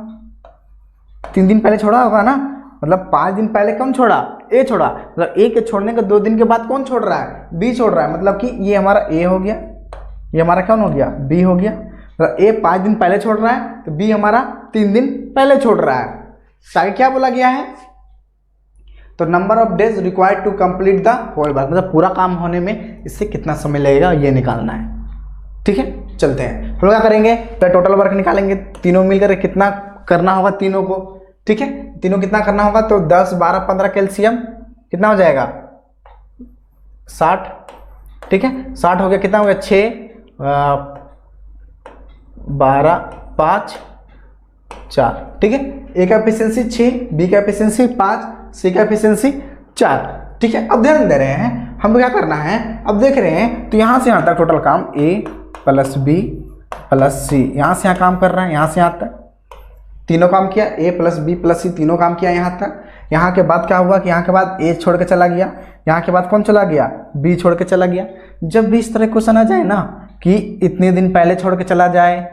3 दिन पहले छोड़ा होगा ना, मतलब 5 दिन पहले कौन छोड़ा, ए छोड़ा, मतलब ए के छोड़ने के 2 दिन के बाद कौन छोड़ रहा है, बी छोड़ रहा है। मतलब कि ये हमारा ए हो गया, ये हमारा कौन हो गया, बी हो गया। मतलब ए 5 दिन पहले छोड़ रहा है तो बी हमारा 3 दिन पहले छोड़ रहा है। आगे क्या बोला गया है, तो number of days required to complete the whole work, मतलब पूरा काम होने में इससे कितना समय लगेगा ये निकालना है। ठीक है, चलते हैं। हम लोग क्या करेंगे, तो टोटल वर्क निकालेंगे, तीनों मिलकर कितना करना होगा तीनों को। ठीक है, तीनों कितना करना होगा, तो 10, 12, 15 कैल्शियम कितना हो जाएगा, 60। ठीक है, 60 हो गया, कितना हो गया, 6, 12, 5, 4। ठीक है, ए का एफिशिएंसी 6, बी का एफिशिएंसी 5, सी का एफिशिएंसी 4। ठीक है, अब ध्यान दे रहे हैं हम क्या करना है, अब देख रहे हैं तो यहाँ से यहाँ तक टोटल काम ए प्लस बी प्लस सी, यहाँ से यहाँ काम कर रहा है, यहाँ से यहाँ तक तीनों काम किया, ए प्लस बी प्लस सी तीनों काम किया यहाँ तक। यहाँ के बाद क्या हुआ कि यहाँ के बाद ए छोड़ के चला गया, यहाँ के बाद कौन चला गया, बी छोड़ के चला गया। जब भी इस तरह क्वेश्चन आ जाए ना कि इतने दिन पहले छोड़ के चला जाए,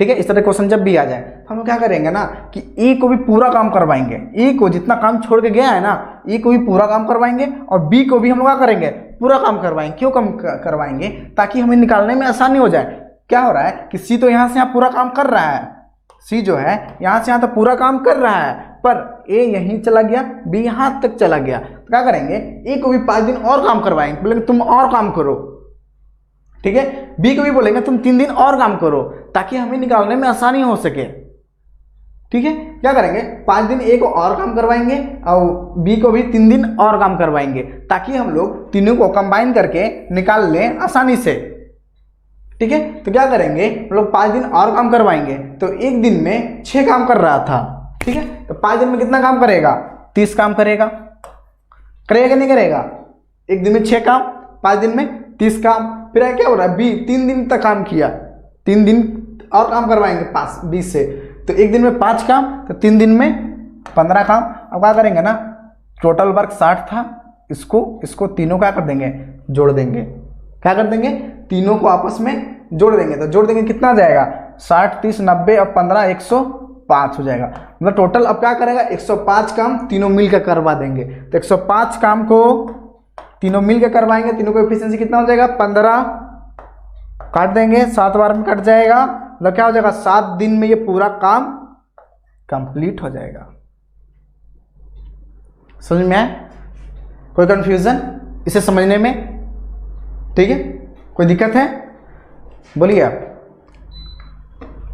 ठीक है, इस तरह क्वेश्चन जब भी आ जाए हम लोग क्या करेंगे ना कि ए को भी पूरा काम करवाएंगे, ए को जितना काम छोड़ के गया है ना, ए को भी पूरा काम करवाएंगे और बी को भी हम लोग क्या करेंगे, पूरा काम करवाएंगे। क्यों कम करवाएंगे, ताकि हमें निकालने में आसानी हो जाए। क्या हो रहा है कि सी तो यहाँ से यहाँ पूरा काम कर रहा है, सी जो है यहाँ से यहाँ तो पूरा काम कर रहा है, पर ए यहीं चला गया, बी यहाँ तक चला गया, तो क्या करेंगे, ए को भी 5 दिन और काम करवाएंगे, बोलेंगे तुम और काम करो। ठीक है, बी को भी बोलेंगे तुम 3 दिन और काम करो, ताकि हमें निकालने में आसानी हो सके। ठीक है, क्या करेंगे, 5 दिन ए को और काम करवाएंगे और बी को भी 3 दिन और काम करवाएंगे, ताकि हम लोग तीनों को कंबाइन करके निकाल लें आसानी से। ठीक है, तो क्या करेंगे, हम लोग 5 दिन और काम करवाएंगे, तो एक दिन में 6 काम कर रहा था। ठीक है, तो 5 दिन में कितना काम करेगा, 30 काम करेगा, करेगा नहीं करेगा, एक दिन में 6 काम, 5 दिन में 30 काम। फिर क्या हो रहा है, बी 3 दिन तक काम किया, 3 दिन और काम करवाएंगे 5 20 से, तो एक दिन में 5 काम, तो 3 दिन में 15 काम। अब क्या करेंगे ना, टोटल वर्क 60 था, इसको तीनों क्या कर देंगे, जोड़ देंगे। क्या कर देंगे, तीनों को आपस में जोड़ देंगे, तो जोड़ देंगे कितना आ जाएगा, 60, 30, 90 और 15 105 हो जाएगा। मतलब टोटल अब क्या करेगा, 105 काम तीनों मिलकर करवा देंगे। तो 105 काम को तीनों मिलकर करवाएंगे, तीनों को एफिशिएंसी कितना हो जाएगा, 15 काट देंगे, 7 बार में कट जाएगा, मतलब क्या हो जाएगा, 7 दिन में ये पूरा काम कंप्लीट हो जाएगा। समझ में आया, कोई कंफ्यूजन इसे समझने में? ठीक है, कोई दिक्कत है बोलिए आप।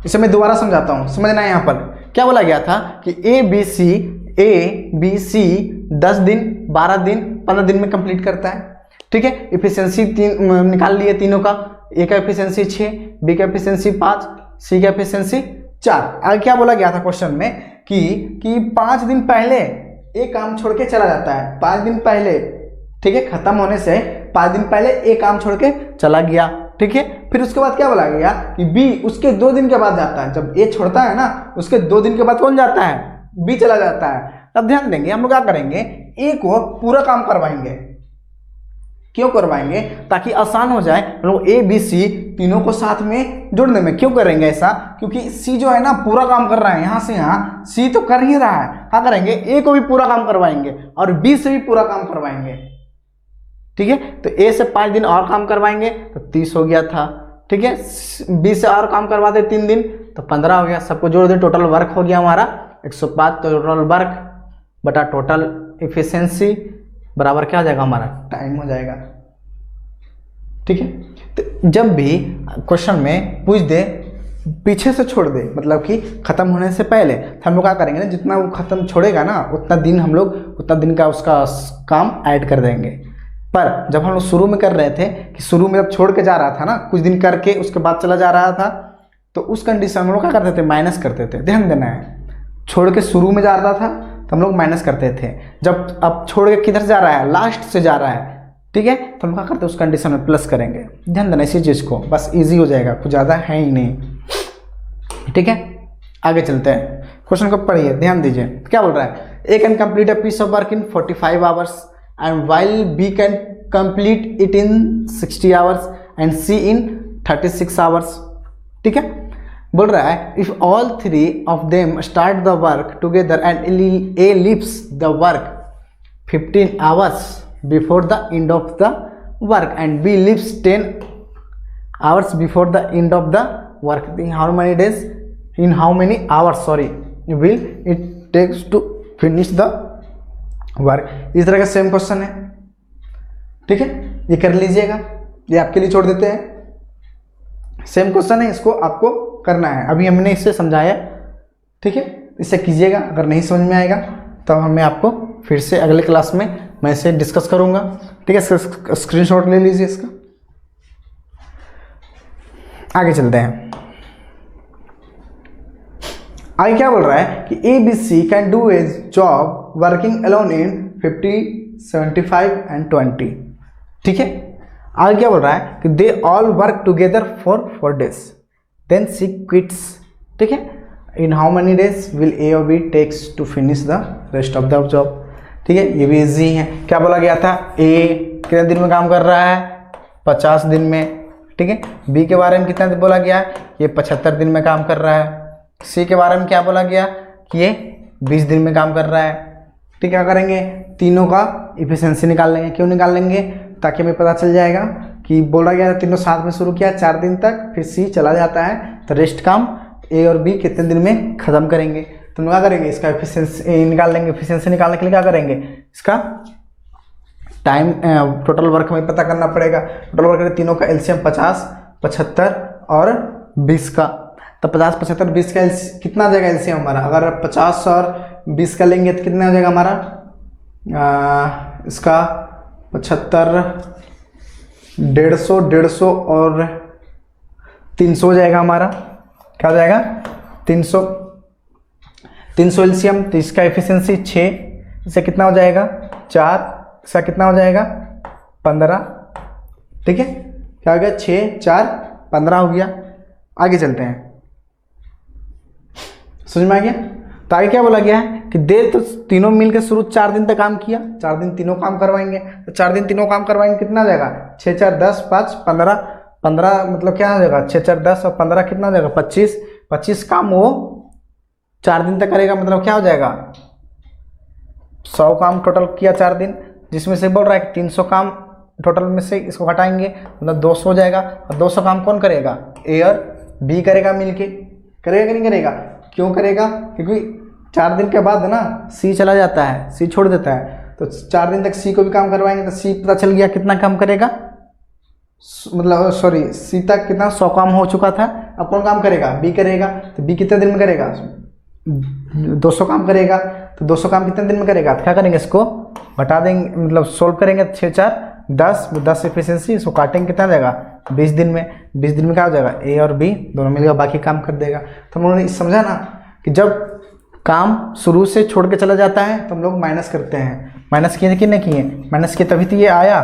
इसे मैं दोबारा समझाता हूं, समझना है। यहां पर क्या बोला गया था कि ए बी सी 10 दिन 12 दिन 15 दिन में कंप्लीट करता है। ठीक है, एफिशिएंसी निकाल लिए तीनों का, ए का एफिशिएंसी 6, बी का एफिशिएंसी 5, सी का एफिशिएंसी 4। आगे क्या बोला गया था क्वेश्चन में कि 5 दिन पहले ए काम छोड़ के चला जाता है, 5 दिन पहले, ठीक है, खत्म होने से 5 दिन पहले ए काम छोड़ के चला गया। ठीक है। फिर उसके बाद क्या बोला गया कि बी उसके 2 दिन के बाद जाता है। जब ए छोड़ता है ना, उसके 2 दिन के बाद कौन जाता है? बी चला जाता है। अब ध्यान देंगे, हम लोग क्या करेंगे, ए को पूरा काम करवाएंगे। क्यों करवाएंगे? ताकि आसान हो जाए हम लोग ए बी सी तीनों को साथ में जोड़ने में। क्यों करेंगे ऐसा? क्योंकि सी जो है ना पूरा काम कर रहा है, यहाँ से यहाँ सी तो कर ही रहा है। क्या करेंगे? ए को भी पूरा काम करवाएंगे और बी से भी पूरा काम करवाएंगे, ठीक है। तो ए से 5 दिन और काम करवाएंगे तो 30 हो गया था, ठीक है। बी से और काम करवाते 3 दिन तो 15 हो गया। सबको जोड़ दे, टोटल वर्क हो गया हमारा 105। तो टोटल वर्क बटा टोटल इफिशिएंसी बराबर क्या हो जाएगा? हमारा टाइम हो जाएगा, ठीक है। तो जब भी क्वेश्चन में पूछ दे पीछे से छोड़ दे, मतलब कि खत्म होने से पहले, तो हम लोग क्या करेंगे ना, जितना वो खत्म छोड़ेगा ना उतना दिन हम लोग उतना दिन का उसका काम ऐड कर देंगे। पर जब हम लोग शुरू में कर रहे थे कि शुरू में जब छोड़ के जा रहा था ना, कुछ दिन करके उसके बाद चला जा रहा था, तो उस कंडीशन में हम लोग क्या करते थे? माइनस करते थे। ध्यान देना है, छोड़ के शुरू में जा रहा था तो हम लोग माइनस करते थे। जब अब छोड़ के किधर जा रहा है? लास्ट से जा रहा है, ठीक है, तो हम क्या करते हैं? उस कंडीशन में प्लस करेंगे। ध्यान देना इसी चीज़ को, बस इजी हो जाएगा, कुछ ज़्यादा है ही नहीं, ठीक है। आगे चलते हैं, क्वेश्चन को पढ़िए, ध्यान दीजिए क्या बोल रहा है। A can complete a piece of work in 45 hours and while B can complete it in 60 hours and C in 36 hours, ठीक है। बोल रहा है if all 3 of them start the work together and A leaves the work 15 hours before the end of the work and B leaves 10 hours before the end of the work, in how many days, in how many hours sorry will it takes to finish the work. इस तरह का same question है, ठीक है, ये कर लीजिएगा, ये आपके लिए छोड़ देते हैं। सेम क्वेश्चन है, इसको आपको करना है। अभी हमने इससे समझाया, ठीक है, इससे कीजिएगा। अगर नहीं समझ में आएगा तो मैं आपको फिर से अगले क्लास में मैं इसे डिस्कस करूंगा, ठीक है। स्क्रीनशॉट ले लीजिए इसका। आगे चलते हैं। आगे क्या बोल रहा है कि A B C can do a job working alone in 50, 75 and 20, ठीक है। आगे क्या बोल रहा है कि they all work together for 4 days then C quits, ठीक है। In how many days will A और B takes to finish the rest of the job, ठीक है। ये भी इजी है। क्या बोला गया था? ए कितने दिन में काम कर रहा है? 50 दिन में, ठीक है। बी के बारे में कितना दिन बोला गया? ये 75 दिन में काम कर रहा है। सी के बारे में क्या बोला गया कि ये 20 दिन में काम कर रहा है, ठीक है। क्या करेंगे? तीनों का इफिशिएंसी निकाल लेंगे। क्यों निकाल लेंगे? ताकि हमें पता चल जाएगा कि बोला गया था तीनों साथ में शुरू किया 4 दिन तक, फिर सी चला जाता है, तो रेस्ट काम ए और बी कितने दिन में ख़त्म करेंगे। तो क्या करेंगे? इसका एफिशिएंसी निकाल लेंगे। एफिशिएंसी निकालने के लिए क्या करेंगे? इसका टाइम टोटल वर्क हमें पता करना पड़ेगा। टोटल वर्क तीनों का एलसीएम 50, 75 और 20 का। तो 50, 75, 20 का कितना आ जाएगा एलसीएम हमारा? अगर 50 और 20 का लेंगे तो कितना हो जाएगा हमारा? इसका 75, 150, 150 और 300 हो जाएगा हमारा। क्या हो जाएगा? 300 एलसीएम। तो इसका एफिशिएंसी 6, इससे कितना हो जाएगा? 4, इसका कितना हो जाएगा? 15, ठीक है। क्या हो गया? 6, 4, 15 हो गया। आगे चलते हैं, समझ में आ गया? तो आगे क्या बोला गया है कि दे तो तीनों मिलकर शुरू 4 दिन तक काम किया, 4 दिन तीनों काम करवाएंगे। तो 4 दिन तीनों काम करवाएंगे, कितना हो जाएगा? 6, 4, 10, 5, 15, 15 मतलब क्या हो जाएगा? 6, 4, 10 और 15 कितना हो जाएगा? 25। 25 काम वो 4 दिन तक करेगा, मतलब क्या हो जाएगा? 100 काम टोटल किया 4 दिन, जिसमें से बोल रहा है कि 300 काम टोटल में से इसको हटाएंगे, मतलब 200 हो जाएगा। और 200 काम कौन करेगा? ए और बी करेगा मिलके। करेगा कि नहीं करेगा? क्यों करेगा? क्योंकि 4 दिन के बाद ना सी चला जाता है, सी छोड़ देता है, तो 4 दिन तक सी को भी काम करवाएंगे। तो सी पता चल गया कितना काम करेगा, मतलब सॉरी सी तक कितना 100 काम हो चुका था। अब कौन काम करेगा? बी करेगा। तो बी कितने दिन में करेगा? 200 काम करेगा। तो 200 काम कितने दिन में करेगा? तो क्या करेंगे? इसको बता देंगे, मतलब सोल्व करेंगे। 6, 4, 10 एफिशिएंसी, इसको काटेंगे, कितना आ जाएगा? 20 दिन में। 20 दिन में क्या हो जाएगा? ए और बी दोनों मिलकर बाकी काम कर देगा। तो हम लोगों ने समझा ना कि जब काम शुरू से छोड़ के चला जाता है तो हम लोग माइनस करते हैं। माइनस किए कि नहीं किए? माइनस किए तभी तो ये आया,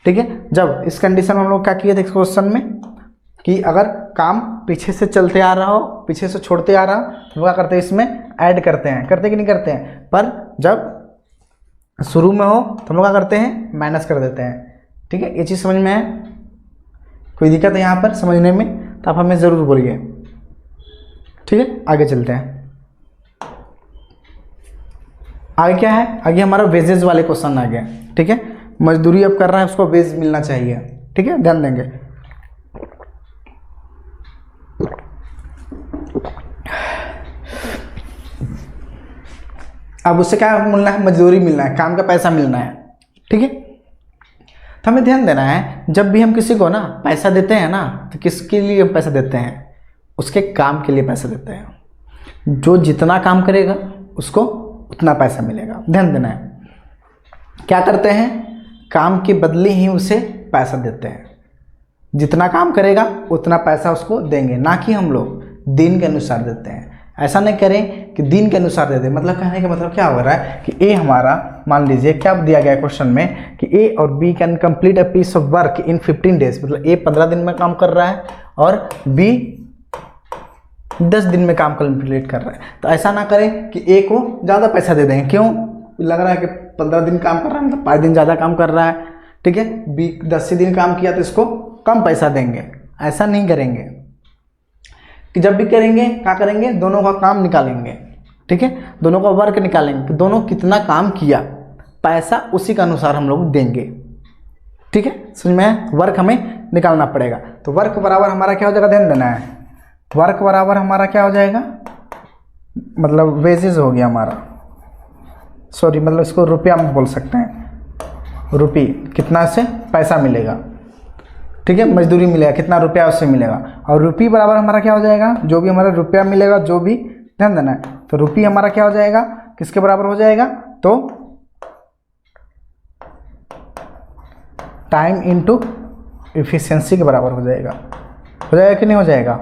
ठीक है। जब इस कंडीशन में हम लोग क्या किए थे इस क्वेश्चन में? कि अगर काम पीछे से चलते आ रहा हो, पीछे से छोड़ते आ रहा हो, तो क्या करते हैं, इसमें ऐड करते हैं, करते कि नहीं करते हैं। पर जब शुरू में हो तो हम लोग क्या करते हैं, माइनस कर देते हैं। ठीक है, ये चीज़ समझ में है? कोई दिक्कत है यहाँ पर समझने में तो आप हमें ज़रूर बोलिए। ठीक है, आगे चलते हैं। आगे क्या है, आगे हमारा वेजेस वाले क्वेश्चन आ गया। ठीक है, मजदूरी अब कर रहा है, उसको वेज मिलना चाहिए। ठीक है, ध्यान देंगे। अब उससे क्या मिलना है, मजदूरी मिलना है, काम का पैसा मिलना है। ठीक है, तो हमें ध्यान देना है, जब भी हम किसी को ना पैसा देते हैं ना, तो किसके लिए हम पैसा देते हैं, उसके काम के लिए पैसा देते हैं। जो जितना काम करेगा उसको उतना पैसा मिलेगा। ध्यान देना है, क्या करते हैं, काम के बदले ही उसे पैसा देते हैं। जितना काम करेगा उतना पैसा उसको देंगे, ना कि हम लोग दिन के अनुसार देते हैं। ऐसा नहीं करें कि दिन के अनुसार दे दें। मतलब कहने का मतलब क्या हो रहा है कि ए हमारा, मान लीजिए क्या दिया गया है क्वेश्चन में कि ए और B can complete a piece of work in 15 days. मतलब ए 15 दिन में काम कर रहा है और बी 10 दिन में काम कंप्लीट कर रहा है। तो ऐसा ना करें कि ए को ज़्यादा पैसा दे दें। क्यों, लग रहा है कि 15 दिन काम कर रहा है मतलब 5 दिन ज़्यादा काम कर रहा है। ठीक है, बी 10 दिन काम किया तो इसको कम पैसा देंगे। ऐसा नहीं करेंगे कि जब भी करेंगे क्या करेंगे, दोनों का काम निकालेंगे। ठीक है, दोनों का वर्क निकालेंगे कि दोनों कितना काम किया, पैसा उसी के अनुसार हम लोग देंगे। ठीक है, समझ में, वर्क हमें निकालना पड़ेगा। तो वर्क बराबर हमारा क्या हो जाएगा, ध्यान देना है, वर्क बराबर हमारा क्या हो जाएगा, मतलब वेजेस हो गया हमारा, सॉरी मतलब इसको रुपया में बोल सकते हैं। रुपये कितना से पैसा मिलेगा। ठीक है, मजदूरी मिलेगा, कितना रुपया उससे मिलेगा। और रुपये बराबर हमारा क्या हो जाएगा, जो भी हमारा रुपया मिलेगा, जो भी, ध्यान देना है, तो रुपये हमारा क्या हो जाएगा, किसके बराबर हो जाएगा, तो टाइम इनटू एफिशिएंसी के बराबर हो जाएगा। हो जाएगा कि नहीं हो जाएगा,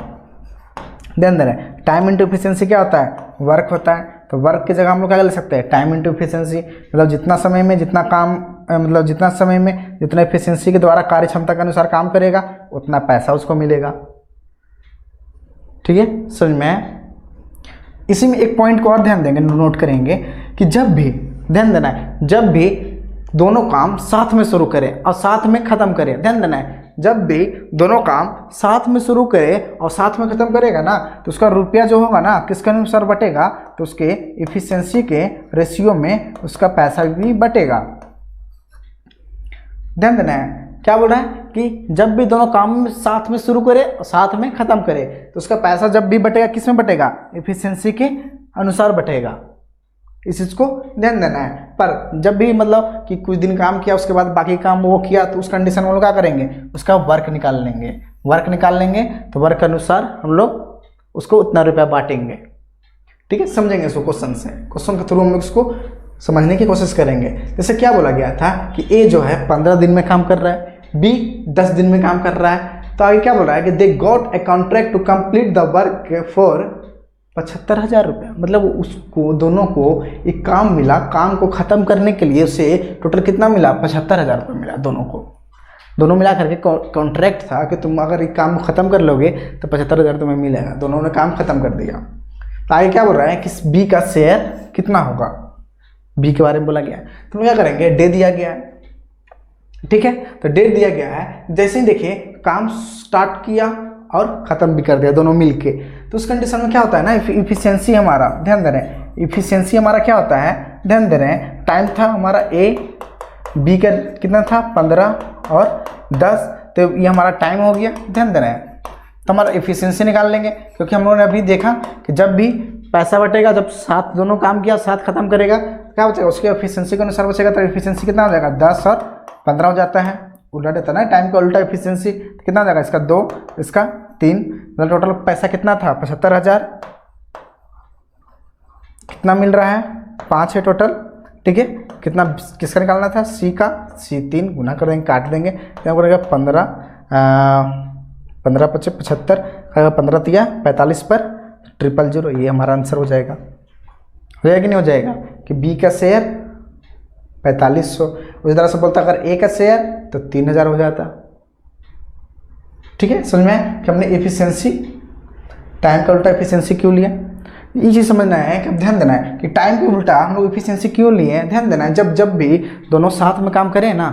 ध्यान देना है। टाइम इनटू एफिशिएंसी क्या होता है, वर्क होता है। तो वर्क की जगह हम लोग क्या ले सकते हैं, टाइम इनटू एफिशिएंसी, मतलब जितना समय में जितना काम, मतलब जितना समय में जितना एफिशिएंसी के द्वारा कार्य क्षमता के अनुसार काम करेगा उतना पैसा उसको मिलेगा। ठीक है, समझ में है। इसी में एक पॉइंट को और ध्यान देंगे, नोट करेंगे कि जब भी, ध्यान देना है, जब भी दोनों काम साथ में शुरू करें और साथ में ख़त्म करें, ध्यान देना है, जब भी दोनों काम साथ में शुरू करे और साथ में ख़त्म करेगा ना, तो उसका रुपया जो होगा ना किसके अनुसार बटेगा, तो उसके एफिशिएंसी के रेशियो में उसका पैसा भी बटेगा। ध्यान देना है, क्या बोल रहा है कि जब भी दोनों काम साथ में शुरू करे और साथ में ख़त्म करे तो उसका पैसा जब भी बटेगा किस में बटेगा, एफिशिएंसी के अनुसार बटेगा। इस चीज़ को ध्यान देना है। पर जब भी मतलब कि कुछ दिन काम किया उसके बाद बाकी काम वो किया, तो उस कंडीशन में हम लोग क्या करेंगे, उसका वर्क निकाल लेंगे। वर्क निकाल लेंगे तो वर्क के अनुसार हम लोग उसको उतना रुपया बांटेंगे। ठीक है, समझेंगे इसको क्वेश्चन से, क्वेश्चन के थ्रू हम लोग उसको समझने की कोशिश करेंगे। जैसे क्या बोला गया था कि ए जो है 15 दिन में काम कर रहा है, बी 10 दिन में काम कर रहा है। तो आगे क्या बोल रहा है कि they got a contract to complete the work for 75,000 रुपये। मतलब उसको दोनों को एक काम मिला, काम को ख़त्म करने के लिए उसे टोटल कितना मिला, 75,000 रुपये मिला दोनों को। दोनों मिला करके कॉन्ट्रैक्ट था कि तुम अगर एक काम को ख़त्म कर लोगे तो 75,000 तुम्हें मिलेगा। दोनों ने काम ख़त्म कर दिया। तो आगे क्या बोल रहा है कि बी का शेयर कितना होगा, बी के बारे में बोला गया है। तो हम क्या करेंगे, डे दिया गया है। ठीक है, तो डे दिया गया है, जैसे ही देखिए काम स्टार्ट किया और ख़त्म भी कर दिया दोनों मिलके, तो उस कंडीशन में क्या होता है ना, इफिशिएंसी हमारा, ध्यान दे रहे हैं, इफिशिएंसी हमारा क्या होता है, ध्यान दे रहे हैं, टाइम था हमारा ए, बी का कितना था 15 और 10, तो ये हमारा टाइम हो गया। ध्यान दे रहे हैं, तो हमारा इफिशिएंसी निकाल लेंगे, क्योंकि हम लोगों ने अभी देखा कि जब भी पैसा बटेगा, जब साथ दोनों काम किया साथ खत्म करेगा क्या बचेगा, उसके एफिशिएंसी के अनुसार बचेगा। तो एफिशिएंसी कितना हो जाएगा, 10 और 15 हो जाता है, उल्टा देता ना टाइम का उल्टा एफिशिएंसी। कितना हो जाएगा, इसका 2, इसका 3, मतलब टोटल पैसा कितना था 75,000। कितना मिल रहा है, 5 है टोटल। ठीक है, कितना किसका निकालना था, सी का, सी 3 गुना कर देंगे, काट देंगे, क्या करेगा 15 5 75, 15 तिया 45 पर 000, ये हमारा आंसर हो जाएगा। हो जाएगा कि नहीं हो जाएगा, कि बी का शेयर 4500। उस तरह से बोलता अगर ए का शेयर तो 3000 हो जाता। ठीक है, समझ में आया कि हमने एफिशिएंसी, टाइम का उल्टा एफिशिएंसी क्यों लिया। ये चीज़ समझना है कि ध्यान देना है कि टाइम के उल्टा हम लोग एफिशिएंसी क्यों लिए हैं। ध्यान देना है, जब भी दोनों साथ में काम करें ना,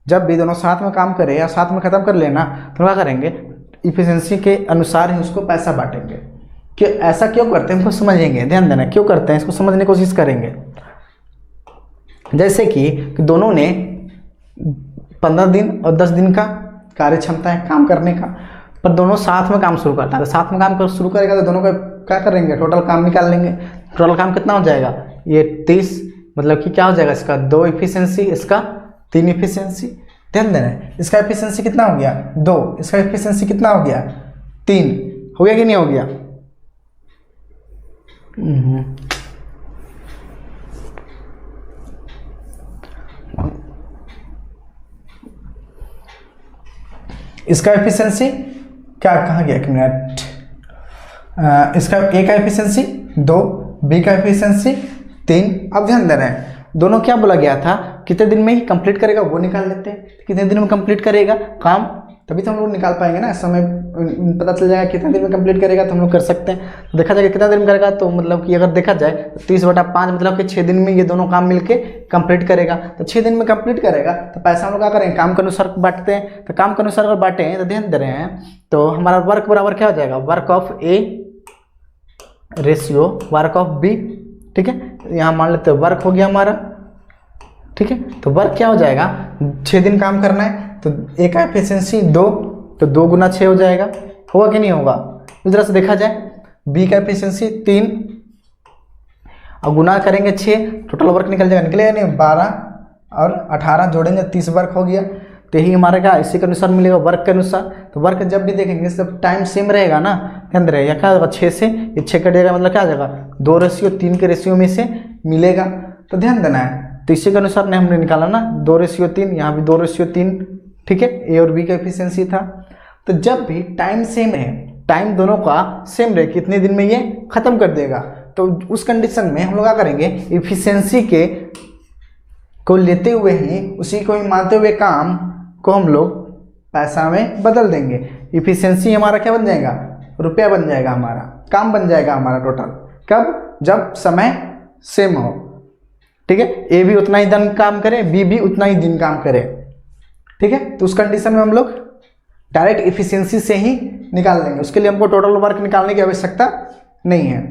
जब भी दोनों साथ में काम करें या साथ में ख़त्म कर लेना, तो क्या करेंगे, एफिशिएंसी के अनुसार ही उसको पैसा बांटेंगे। कि ऐसा क्यों करते हैं हमको समझेंगे। ध्यान देना, क्यों करते हैं इसको समझने की कोशिश करेंगे। जैसे कि दोनों ने 15 दिन और 10 दिन का कार्य क्षमता है काम करने का, पर दोनों साथ में काम शुरू करता है। तो साथ में काम शुरू करेगा तो दोनों का क्या करेंगे, टोटल काम निकाल लेंगे। टोटल काम कितना हो जाएगा, ये 30, मतलब कि क्या हो जाएगा, इसका 2 एफिशिएंसी, इसका 3 एफिशिएंसी। ध्यान देना है, इसका एफिशिएंसी कितना हो गया 2, इसका एफिशिएंसी कितना हो गया 3, हो गया कि नहीं हो गया। इसका एफिशिएंसी क्या, कहाँ गया, 1 मिनट, इसका ए का एफिशिएंसी 2, बी का एफिशिएंसी 3। अब ध्यान देना है, दोनों क्या बोला गया था, कितने दिन में ही कंप्लीट करेगा वो निकाल लेते हैं। कितने दिन में कंप्लीट करेगा काम, तभी तो हम लोग निकाल पाएंगे ना। समय पता चल जाएगा कितने दिन में कंप्लीट करेगा तो हम लोग कर सकते हैं। तो देखा जाएगा कितना दिन में करेगा, तो मतलब कि अगर देखा जाए तो 30/5 मतलब कि 6 दिन में ये दोनों काम मिलके कंप्लीट करेगा। तो 6 दिन में कंप्लीट करेगा तो पैसा हम लोग क्या करेंगे, काम के अनुसार बांटते हैं। तो काम के अनुसार अगर बांटे हैं तो ध्यान दे रहे हैं, तो हमारा वर्क बराबर क्या हो जाएगा, work of A ratio work of B. ठीक है, यहाँ मान लेते हैं वर्क हो गया हमारा। ठीक है, तो वर्क क्या हो जाएगा, 6 दिन काम करना है तो ए का एफिशिएंसी 2, तो 2 गुना 6 हो जाएगा। होगा कि नहीं होगा। इस तरह से देखा जाए, बी का एफिशिएंसी 3 और गुना करेंगे 6, टोटल वर्क निकल जाएगा, निकलेगा नहीं, 12 और 18 जोड़ेंगे 30 वर्क हो गया। तो यही हमारा क्या, इसी के अनुसार मिलेगा, वर्क के अनुसार। तो वर्क जब भी देखेंगे सब टाइम सेम रहेगा ना, ध्यान रहेगा, क्या होगा 6 से ये 6 कटेगा, मतलब क्या आ जाएगा 2:3 के रेशियो में से मिलेगा। तो ध्यान देना है, तो इसी के अनुसार ने हमने निकाला ना 2:3, यहाँ भी 2:3। ठीक है, ए और बी का एफिशिएंसी था। तो जब भी टाइम सेम है, टाइम दोनों का सेम रहे, कितने दिन में ये खत्म कर देगा, तो उस कंडीशन में हम लोग क्या करेंगे, एफिशिएंसी के को लेते हुए ही, उसी को ही मानते हुए काम को हम लोग पैसा में बदल देंगे। एफिशिएंसी हमारा क्या बन जाएगा, रुपया बन जाएगा, हमारा काम बन जाएगा हमारा टोटल। कब, जब समय सेम हो। ठीक है, ए भी उतना ही दिन काम करे, बी भी उतना ही दिन काम करे। ठीक है, तो उस कंडीशन में हम लोग डायरेक्ट एफिशिएंसी से ही निकाल लेंगे। उसके लिए हमको टोटल वर्क निकालने की आवश्यकता नहीं है।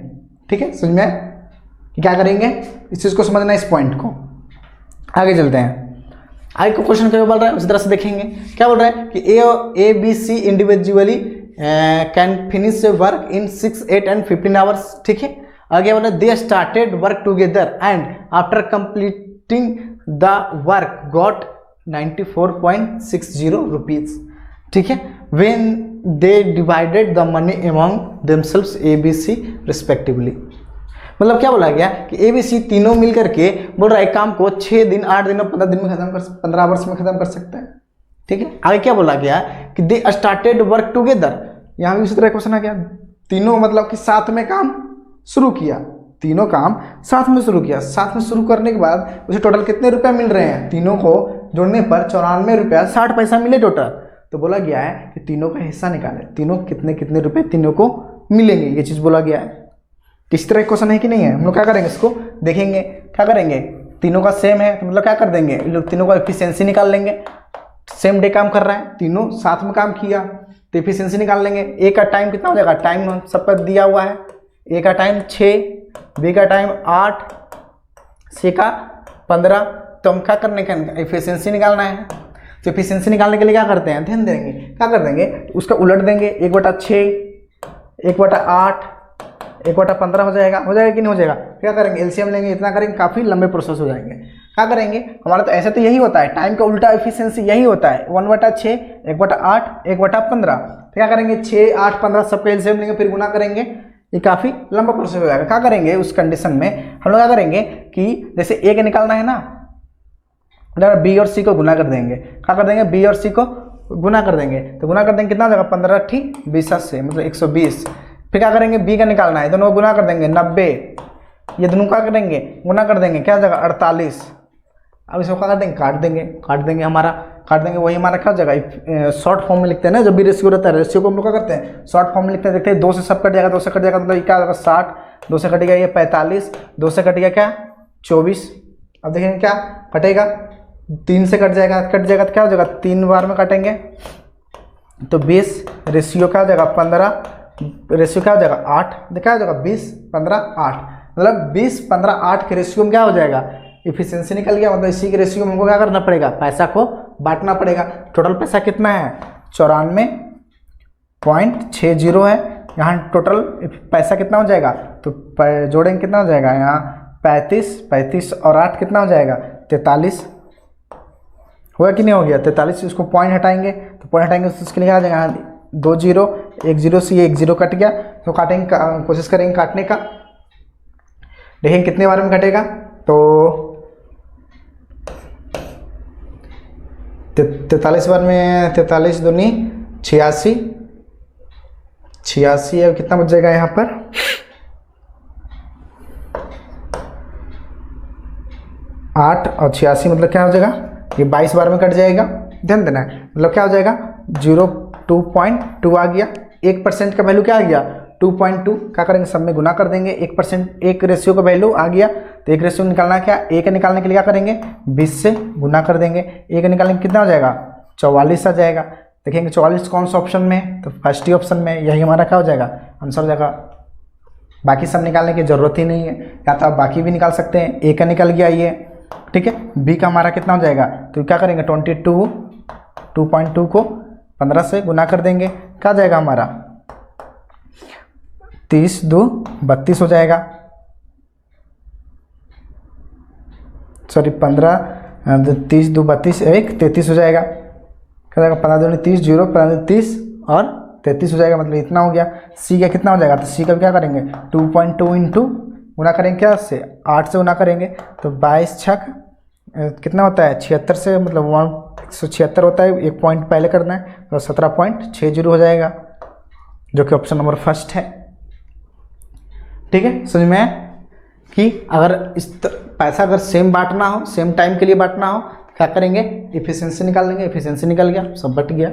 ठीक है, समझ में क्या करेंगे, इस चीज़ को समझना, इस पॉइंट को। आगे चलते हैं, आगे को क्वेश्चन क्या बोल रहा है उसी तरह से देखेंगे। क्या बोल रहा है कि A B C individually can finish work in 6, 8 and 15 hours. ठीक है, आगे बोला they started work together and after completing the work got 94.60 rupees. ठीक है, when they divided the money among themselves A B C respectively. मतलब क्या बोला गया कि ए बी सी तीनों मिल करके बोल रहा है एक काम को 6 दिन, 8 दिन और 15 दिन में खत्म कर, 15 आवर्स में खत्म कर सकता है। ठीक है, आगे क्या बोला गया कि दे स्टार्टेड वर्क टुगेदर। यहाँ भी उसी तरह क्वेश्चन आ गया, तीनों मतलब कि साथ में काम शुरू किया, तीनों काम साथ में शुरू किया। साथ में शुरू करने के बाद उसे टोटल कितने रुपए मिल रहे हैं, तीनों को जोड़ने पर 94 रुपया 60 पैसा मिले टोटल। तो बोला गया है कि तीनों का हिस्सा निकालें, तीनों कितने कितने रुपए तीनों को मिलेंगे, ये चीज़ बोला गया है। किस तरह क्वेश्चन है कि नहीं है, हम लोग क्या करेंगे, इसको देखेंगे। क्या करेंगे, तीनों का सेम है तो मतलब क्या कर देंगे, लोग तीनों का एफिशिएंसी निकाल लेंगे। सेम डे काम कर रहा है, तीनों साथ में काम किया तो एफिशिएंसी निकाल लेंगे। ए का टाइम कितना हो जाएगा, टाइम सब पर दिया हुआ है, ए का टाइम 6, बी का टाइम 8, सी का 15। तो हम क्या करने का, एफिशिएंसी निकालना है। तो एफिशिएंसी निकालने के लिए क्या करते हैं, ध्यान देंगे, क्या कर देंगे, उसका उलट देंगे, 1/6, 1/8, 1/15 हो जाएगा कि नहीं हो जाएगा। क्या करेंगे, एलसीएम लेंगे, इतना करेंगे, काफ़ी लंबे प्रोसेस हो जाएंगे। क्या करेंगे, हमारा तो ऐसे तो यही होता है, टाइम का उल्टा एफिशिएंसी यही होता है, 1/6, 1/8, 1/15। तो क्या करेंगे, 6, 8, 15 सबका एलसीएम लेंगे, फिर गुना करेंगे, ये काफ़ी लंबा प्रोसेस हो जाएगा। क्या करेंगे, उस कंडीशन में हम लोग क्या करेंगे कि जैसे ए का निकालना है ना, बी और सी को गुना कर देंगे। क्या कर देंगे, बी और सी को गुना कर देंगे, तो गुना कर देंगे कितना हो जाएगा, 15×20 से मतलब 120। फिर क्या करेंगे, बी का निकालना है, दोनों को गुना कर देंगे 90, ये दोनों क्या करेंगे, गुना कर देंगे, क्या हो जाएगा 48। अब इसको क्या कर देंगे, काट देंगे हमारा काट देंगे, वही हमारा क्या हो जाएगा, शॉर्ट फॉर्म में लिखते हैं ना, जब भी रेशियो रहता है, रेशियो को हम लोग क्या करते हैं, शॉर्ट फॉर्म में लिखते हैं। देखते हैं 2 से सब कट जाएगा, 2 से कट जाएगा मतलब ये क्या होगा 60, 2 से कटेगा ये 45, 2 से कटेगा क्या 24। अब देखेंगे क्या कटेगा, 3 से कट जाएगा तो क्या हो जाएगा, 3 बार में काटेंगे तो 20, रेशियो क्या हो जाएगा 15, रेशियो क्या हो जाएगा 8, क्या हो जाएगा 20 15 8, मतलब 20 15 8 के रेशियो में क्या हो जाएगा, इफिशिएंसी निकल गया। मतलब इसी के रेशियो में हमको क्या करना पड़ेगा, पैसा को बांटना पड़ेगा। टोटल पैसा कितना है 94.60 है। यहाँ टोटल पैसा कितना हो जाएगा, तो जोड़ेंगे कितना हो जाएगा, यहाँ 35 और 8 कितना हो जाएगा 43, हुआ कि नहीं हो गया 43। इसको पॉइंट हटाएंगे तो पॉइंट हटाएंगे तो उसके लिए क्या आ जाएगा, 2 0 1 0 से ये 1 0 कट गया, तो काटेंगे कोशिश करेंगे काटने का, देखेंगे कितने बार में कटेगा। तो 43 बार में 43 दूनी 86, 86 अब कितना बच जाएगा यहाँ पर, 8 और 86 मतलब क्या हो जाएगा, ये 22 बार में कट जाएगा। ध्यान देना है, मतलब क्या हो जाएगा 0.2 आ गया। 1% का वैल्यू क्या आ गया 2.2, क्या करेंगे सब में गुना कर देंगे। 1% एक रेशियो का वैल्यू आ गया, तो एक रेशियो निकालना क्या, एक निकालने के लिए क्या करेंगे 20 से गुना कर देंगे। एक निकालने कितना हो जाएगा 44 आ जाएगा। देखेंगे 44 कौन सा ऑप्शन में है, तो फर्स्ट ही ऑप्शन में, यही हमारा क्या हो जाएगा आंसर हो जाएगा। बाकी सब निकालने की जरूरत ही नहीं है, या तो आप बाकी भी निकाल सकते हैं। ए का निकल गया ये, ठीक है। बी का हमारा कितना हो जाएगा, तो क्या करेंगे 2.2 को 15 से गुना कर देंगे, क्या जाएगा हमारा 30 2 32 हो जाएगा, सॉरी 15 30 2 32 1 33 हो जाएगा। क्या जाएगा 15 2 30 0 15 30 और 33 हो जाएगा, मतलब इतना हो गया। सी का कितना हो जाएगा, तो सी का क्या करेंगे 2.2 इंटू गुना करेंगे क्या से 8 से गुना करेंगे, तो 22 छक कितना होता है 76 से, मतलब 176 होता है, एक पॉइंट पहले करना है, तो 17.60 हो जाएगा, जो कि ऑप्शन नंबर फर्स्ट है। ठीक है, समझ में आया कि अगर पैसा अगर सेम बांटना हो, सेम टाइम के लिए बांटना हो, क्या करेंगे इफिशिएंसी निकाल लेंगे। इफिशिएंसी निकल गया, सब बट गया।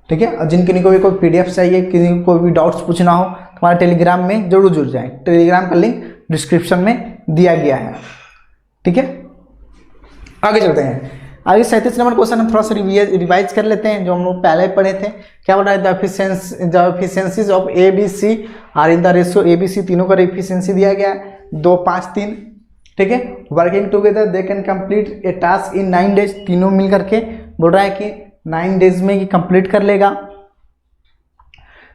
ठीक है, और जिनके को भी कोई पीडीएफ चाहिए, किसी को भी डाउट्स पूछना हो, हमारे टेलीग्राम में जरूर जुड़ जाए। टेलीग्राम का लिंक डिस्क्रिप्शन में दिया गया है। ठीक है, आगे चलते हैं। आगे 37 नंबर क्वेश्चन हम थोड़ा सा रिवाइज कर लेते हैं, जो हम लोग पहले पढ़े थे। क्या बोल रहा है, the efficiencies of A B C are in the ratio A B C, तीनों का एफिशिएंसी दिया गया है 2 5 3। ठीक है, working together they can complete A task in 9 days, तीनों मिल करके बोल रहा है कि 9 डेज में ये कंप्लीट कर लेगा।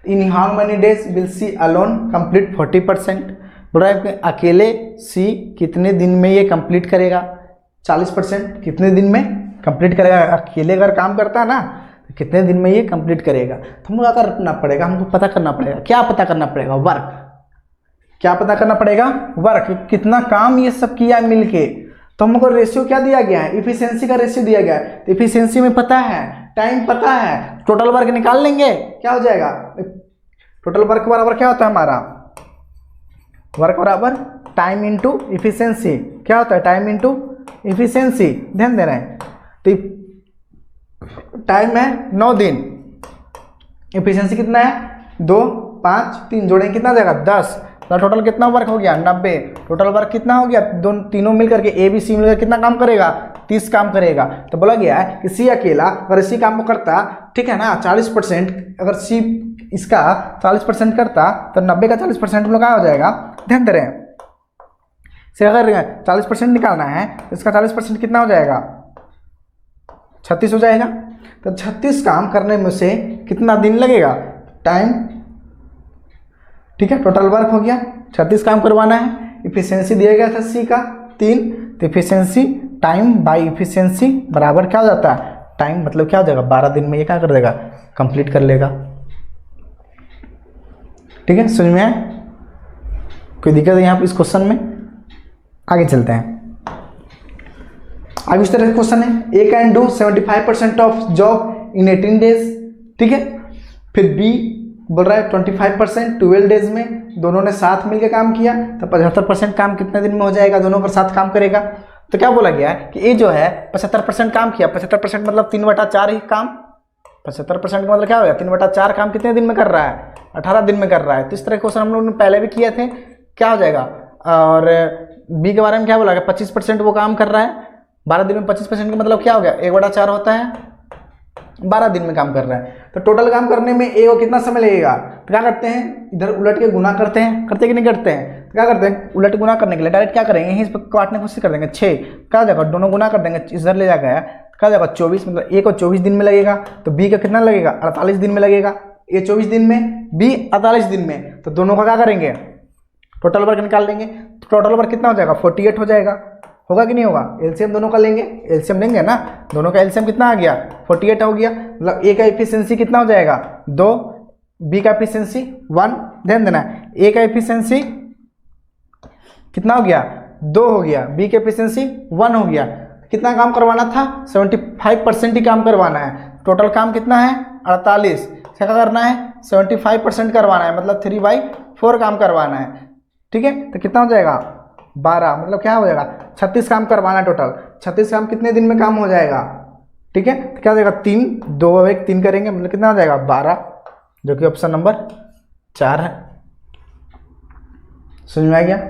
In how many days will C alone complete 40%, बोल रहा है कि अकेले सी कितने दिन में ये कंप्लीट करेगा, 40% कितने दिन में कंप्लीट करेगा। अकेले अगर काम करता है ना, तो कितने दिन में ये कंप्लीट करेगा। तो हमको क्या करना पड़ेगा, हमको पता करना पड़ेगा, क्या पता करना पड़ेगा, वर्क। क्या पता करना पड़ेगा, वर्क, कितना काम ये सब किया मिलके। तो हमको रेशियो क्या दिया गया है, इफिशिएंसी का रेशियो दिया गया है। तो इफिशिएंसी में पता है, टाइम पता है, टोटल वर्क निकाल लेंगे, क्या हो जाएगा, टोटल वर्क बराबर क्या होता है हमारा, वर्क बराबर टाइम इंटू इफिशिएंसी। क्या होता है, टाइम इंटू इफिशिएंसी। ध्यान देना है, तो टाइम है 9 दिन, इफिशिएंसी कितना है 2 5 3, जोड़ेंगे कितना जाएगा 10। तो टोटल कितना वर्क हो गया 90। टोटल वर्क कितना हो गया, तीनों मिलकर के ए बी सी मिलकर कितना काम करेगा 30 काम करेगा। तो बोला गया है कि सी अकेला अगर इसी काम को करता, ठीक है ना, 40%, अगर सी इसका 40% करता, तो 90 का 40% हम लोग क्या हो जाएगा, ध्यान दे रहे हैं। से अगर 40% निकालना है तो इसका 40% कितना हो जाएगा 36 हो जाएगा। तो 36 काम करने में से कितना दिन लगेगा, टाइम। ठीक है, टोटल वर्क हो गया, 36 काम करवाना है। इफिशिएंसी दिया गया था सी का 3, तो इफिशिएंसी टाइम बाई इफिशिएंसी बराबर क्या हो जाता है, टाइम, मतलब क्या हो जाएगा 12 दिन में ये क्या कर देगा, कंप्लीट कर लेगा। ठीक है, समझ में आया, कोई दिक्कत है यहाँ पर इस क्वेश्चन में। आगे चलते हैं, आगे इस तरह का क्वेश्चन है, A can do 75% of job in 18 days. ठीक है, फिर बी बोल रहा है 25% 12 डेज में। दोनों ने साथ मिलकर काम किया, तो 75% काम कितने दिन में हो जाएगा, दोनों का साथ काम करेगा। तो क्या बोला गया है कि ए जो है 75% काम किया, 75% मतलब 3/4 ही काम, 75% का मतलब क्या हो गया 3/4 काम कितने दिन में कर रहा है, 18 दिन में कर रहा है। तो इस तरह के क्वेश्चन हम लोगों ने पहले भी किए थे, क्या हो जाएगा। और बी के बारे में क्या बोला गया, 25% वो काम कर रहा है 12 दिन में, 25% का मतलब क्या हो गया 1/4 होता है, 12 दिन में काम कर रहा है। तो टोटल काम करने में ए को कितना समय लगेगा, तो क्या करते हैं इधर उलट के गुना करते हैं, करते कि नहीं करते हैं, तो क्या करते हैं उलट गुना करने के लिए डायरेक्ट क्या करेंगे यहीं इस पर काटने की कोशिश कर देंगे, 6 क्या हो जाएगा, दोनों गुना कर देंगे, इधर ले जाकर क्या हो जाएगा 24, मतलब ए को 24 दिन में लगेगा, तो बी का कितना लगेगा 48 दिन में लगेगा, ए 24 दिन में बी 48 दिन में। तो दोनों का क्या करेंगे टोटल वर्क निकाल लेंगे, तो टोटल वर्क कितना हो जाएगा 48 हो जाएगा, होगा कि नहीं होगा। एलसीएम दोनों का लेंगे, एलसीएम लेंगे ना, दोनों का एलसीएम कितना आ गया 48 हो गया, मतलब ए का एफिशिएंसी कितना हो जाएगा 2, बी का एफिशिएंसी 1, ध्यान देना ए का एफिशिएंसी कितना हो गया 2 हो गया, बी का एफिशिएंसी 1 हो गया। कितना काम करवाना था 75% ही काम करवाना है, टोटल काम कितना है 48, क्या करना है 75% करवाना है, मतलब 3/4 काम करवाना है, ठीक है। तो कितना हो जाएगा 12, मतलब क्या हो जाएगा 36 काम करवाना है टोटल, 36 काम कितने दिन में काम हो जाएगा, ठीक है। तो क्या हो जाएगा 3 2 1 3 करेंगे, मतलब कितना हो जाएगा 12, जो कि ऑप्शन नंबर 4 है। समझ में आ गया,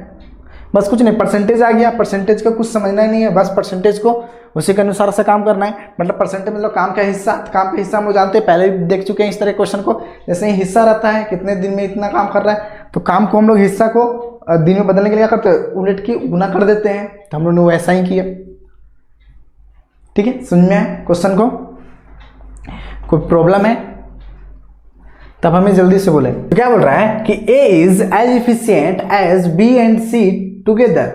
बस कुछ नहीं, परसेंटेज आ गया, परसेंटेज का कुछ समझना ही नहीं है, बस परसेंटेज को उसी के अनुसार से काम करना है। मतलब परसेंटेज मतलब काम का हिस्सा, काम का हिस्सा हम लोग जानते हैं, पहले भी देख चुके हैं इस तरह क्वेश्चन को। जैसे ही हिस्सा रहता है कितने दिन में इतना काम कर रहा है, तो काम को हम लोग हिस्सा को दिन में बदलने के लिए क्या करते हैं उलट की गुना कर देते हैं, तो हम लोग ने वैसा ही किया, ठीक है। समझ में आया क्वेश्चन को, कोई प्रॉब्लम है तब हमें जल्दी से बोले। तो क्या बोल रहा है कि A is as efficient as B and C together,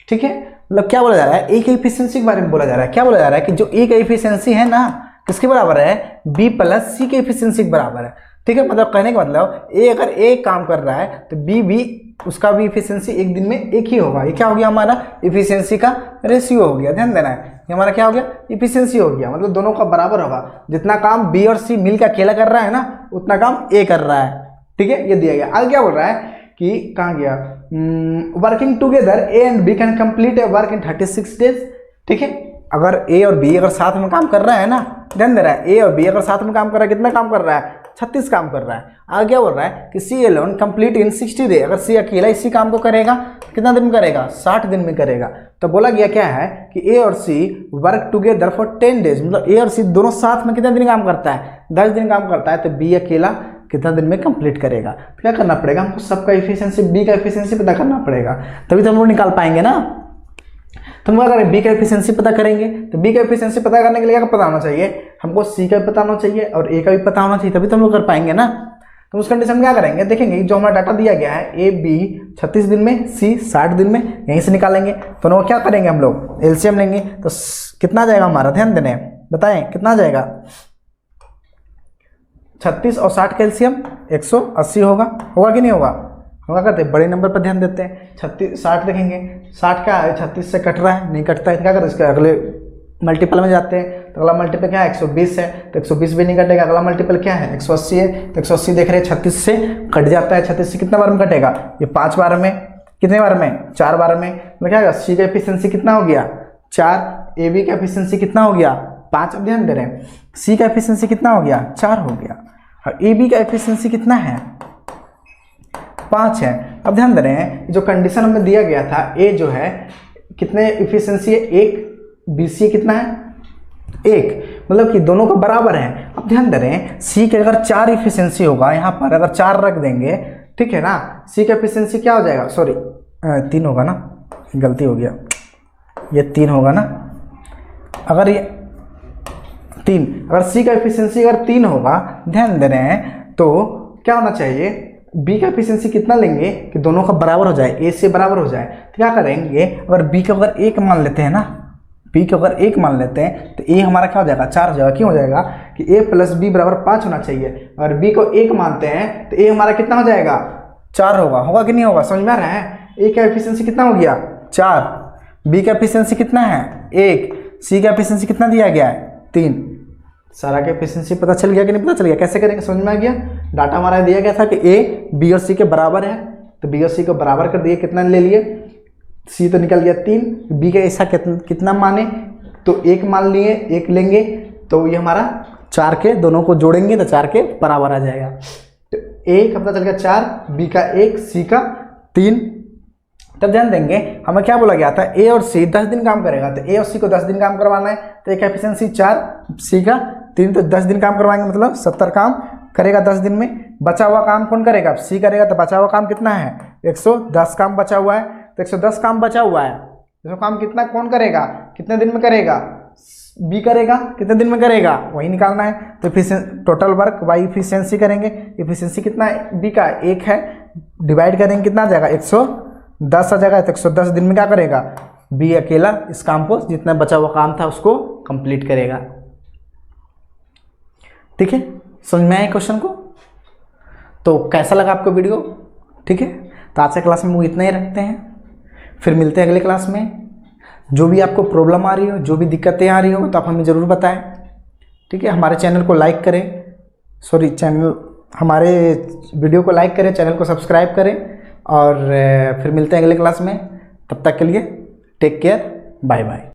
ठीक है। मतलब क्या बोला जा रहा है ए की एफिशिएंसी के बारे में बोला जा रहा है, क्या बोला जा रहा है कि जो ए का एफिशिएंसी है ना किसके बराबर है, बी प्लस सी के एफिशिएंसी के बराबर है, ठीक है। मतलब कहने का मतलब ए अगर ए काम कर रहा है तो बी भी उसका भी इफिशियंसी एक दिन में एक ही होगा। ये क्या हो गया हमारा इफिशियंसी का रेशियो हो गया, ध्यान देना है, ये हमारा क्या हो गया इफिशियंसी हो गया, मतलब दोनों का बराबर होगा। जितना काम बी और सी मिलकर अकेला कर रहा है ना उतना काम ए कर रहा है, ठीक है। ये दिया गया। आगे क्या बोल रहा है कि कहाँ गया, working together A and B can complete a work in 36 days, ठीक है। अगर ए और बी अगर साथ में काम कर रहा है ना, ध्यान दे रहा है, ए और बी अगर साथ में काम कर रहा है कितना काम कर रहा है 36 काम कर रहा है। आगे क्या बोल रहा है कि C alone complete in 60 day, अगर सी अकेला इसी काम को करेगा कितना दिन में करेगा 60 दिन में करेगा। तो बोला गया क्या है कि ए और सी वर्क टुगेदर फॉर 10 डेज, मतलब ए और सी दोनों साथ में कितना दिन काम करता है 10 दिन काम करता है, तो बी अकेला कितना दिन में कंप्लीट करेगा। तो क्या करना पड़ेगा हमको सबका एफिशिएंसी, बी का एफिशिएंसी पता करना पड़ेगा, तभी तो हम लोग निकाल पाएंगे ना। तो हम क्या करें बी का एफिशिएंसी पता करेंगे, तो बी का एफिशिएंसी पता करने के लिए क्या पता होना चाहिए हमको, सी का भी पता होना चाहिए और ए का भी पता होना चाहिए, तभी तो हम लोग कर पाएंगे ना। तो उस कंडीशन में क्या करेंगे, देखेंगे जो हमारा डाटा दिया गया है ए बी 36 दिन में, सी 60 दिन में, यहीं से निकालेंगे। तो क्या करेंगे हम लोग एलसीएम लेंगे, तो कितना जाएगा हमारा, ध्यान देने बताएं कितना जाएगा 36 और 60 का एलसीएम 180 होगा, होगा कि नहीं होगा, होगा। करते बड़े नंबर पर ध्यान देते हैं, 36 60 देखेंगे, 60 क्या है 36 से कट रहा है, नहीं कटता है, क्या करते इसके अगले मल्टीपल में जाते हैं, तो अगला मल्टीपल क्या है 120 है, तो 120 भी नहीं कटेगा, अगला मल्टीपल क्या है 180 है, तो 180 देख रहे हैं 36 से कट जाता है, 36 से कितना बार में कटेगा ये 5 बार में, कितने बार में 4 बार में, मतलब क्या होगा सी का एफिशिएंसी कितना हो गया 4, ए बी का एफिशिएंसी कितना हो गया 5। अब ध्यान दे रहे हैं सी का एफिशिएंसी कितना हो गया 4 हो गया, और ए बी का एफिशिएंसी कितना है 5 है। अब ध्यान दे रहे हैं जो कंडीशन हमें दिया गया था ए जो है कितने एफिशिएंसी है 1, बी सी कितना है 1, मतलब कि दोनों का बराबर है। अब ध्यान दे रहे हैं सी के अगर 4 एफिशिएंसी होगा, यहाँ पर अगर 4 रख देंगे, ठीक है ना, सी का एफिशिएंसी क्या हो जाएगा, सॉरी 3 होगा ना, गलती हो गया, ये 3 होगा ना, अगर ये 3, अगर सी का एफिशिएंसी अगर 3 होगा, ध्यान दे रहे हैं तो क्या होना चाहिए बी का एफिशिएंसी कितना लेंगे कि दोनों का बराबर हो जाए, ए से बराबर हो जाए। तो क्या करेंगे अगर बी का अगर 1 मान लेते हैं ना, बी को अगर 1 मान लेते हैं तो ए हमारा क्या हो जाएगा 4 हो जाएगा। क्यों हो जाएगा कि ए प्लस बी बराबर 5 होना चाहिए, अगर बी को 1 मानते हैं तो ए हमारा कितना हो जाएगा 4 होगा, होगा कि नहीं होगा, समझ में आ रहा है। ए का एफिशिएंसी कितना हो गया 4, बी का एफिशिएंसी कितना है 1, सी का एफिशिएंसी कितना दिया गया है 3। सारा का एफिशिएंसी पता चल गया कि नहीं पता चल गया, कैसे करेंगे समझ में आ गया। डाटा हमारा दिया गया था कि ए बी और सी के बराबर है, तो बी और सी को बराबर कर दिए, कितना ले लिए सी तो निकल गया 3, बी का ऐसा कितना माने, तो 1 मान लिए, 1 लेंगे तो ये हमारा 4 के दोनों को जोड़ेंगे तो 4 के बराबर आ जाएगा। तो ए का पता चल गया 4, बी का 1, सी का 3। तब ध्यान देंगे हमें क्या बोला गया था, ए और सी 10 दिन काम करेगा, तो ए और सी को 10 दिन काम करवाना है, तो ए का एफिशिएंसी 4, सी का 3, तो 10 दिन काम करवाएंगे मतलब 70 काम करेगा 10 दिन में। बचा हुआ काम कौन करेगा, सी करेगा, तो बचा हुआ काम कितना है, 110 काम बचा हुआ है, तो 110 काम बचा हुआ है, तो काम कितना कौन करेगा, कितने दिन में करेगा, बी करेगा, कितने दिन में करेगा वही निकालना है। तो टोटल वर्क बाई इफिशियंसी करेंगे, इफिशियंसी कितना है, बी का 1 है, डिवाइड करेंगे कितना आ जाएगा, 110 आ जाएगा, तो 110 दिन में क्या करेगा, बी अकेला इस काम को, जितना बचा हुआ काम था उसको कंप्लीट करेगा। ठीक है, समझ में आया क्वेश्चन को। तो कैसा लगा आपको वीडियो, ठीक है। तो आज के क्लास में वो इतना ही रखते हैं, फिर मिलते हैं अगले क्लास में। जो भी आपको प्रॉब्लम आ रही हो, जो भी दिक्कतें आ रही हो, तो आप हमें ज़रूर बताएं, ठीक है। हमारे चैनल को लाइक करें, हमारे वीडियो को लाइक करें, चैनल को सब्सक्राइब करें, और फिर मिलते हैं अगले क्लास में। तब तक के लिए टेक केयर, बाय बाय।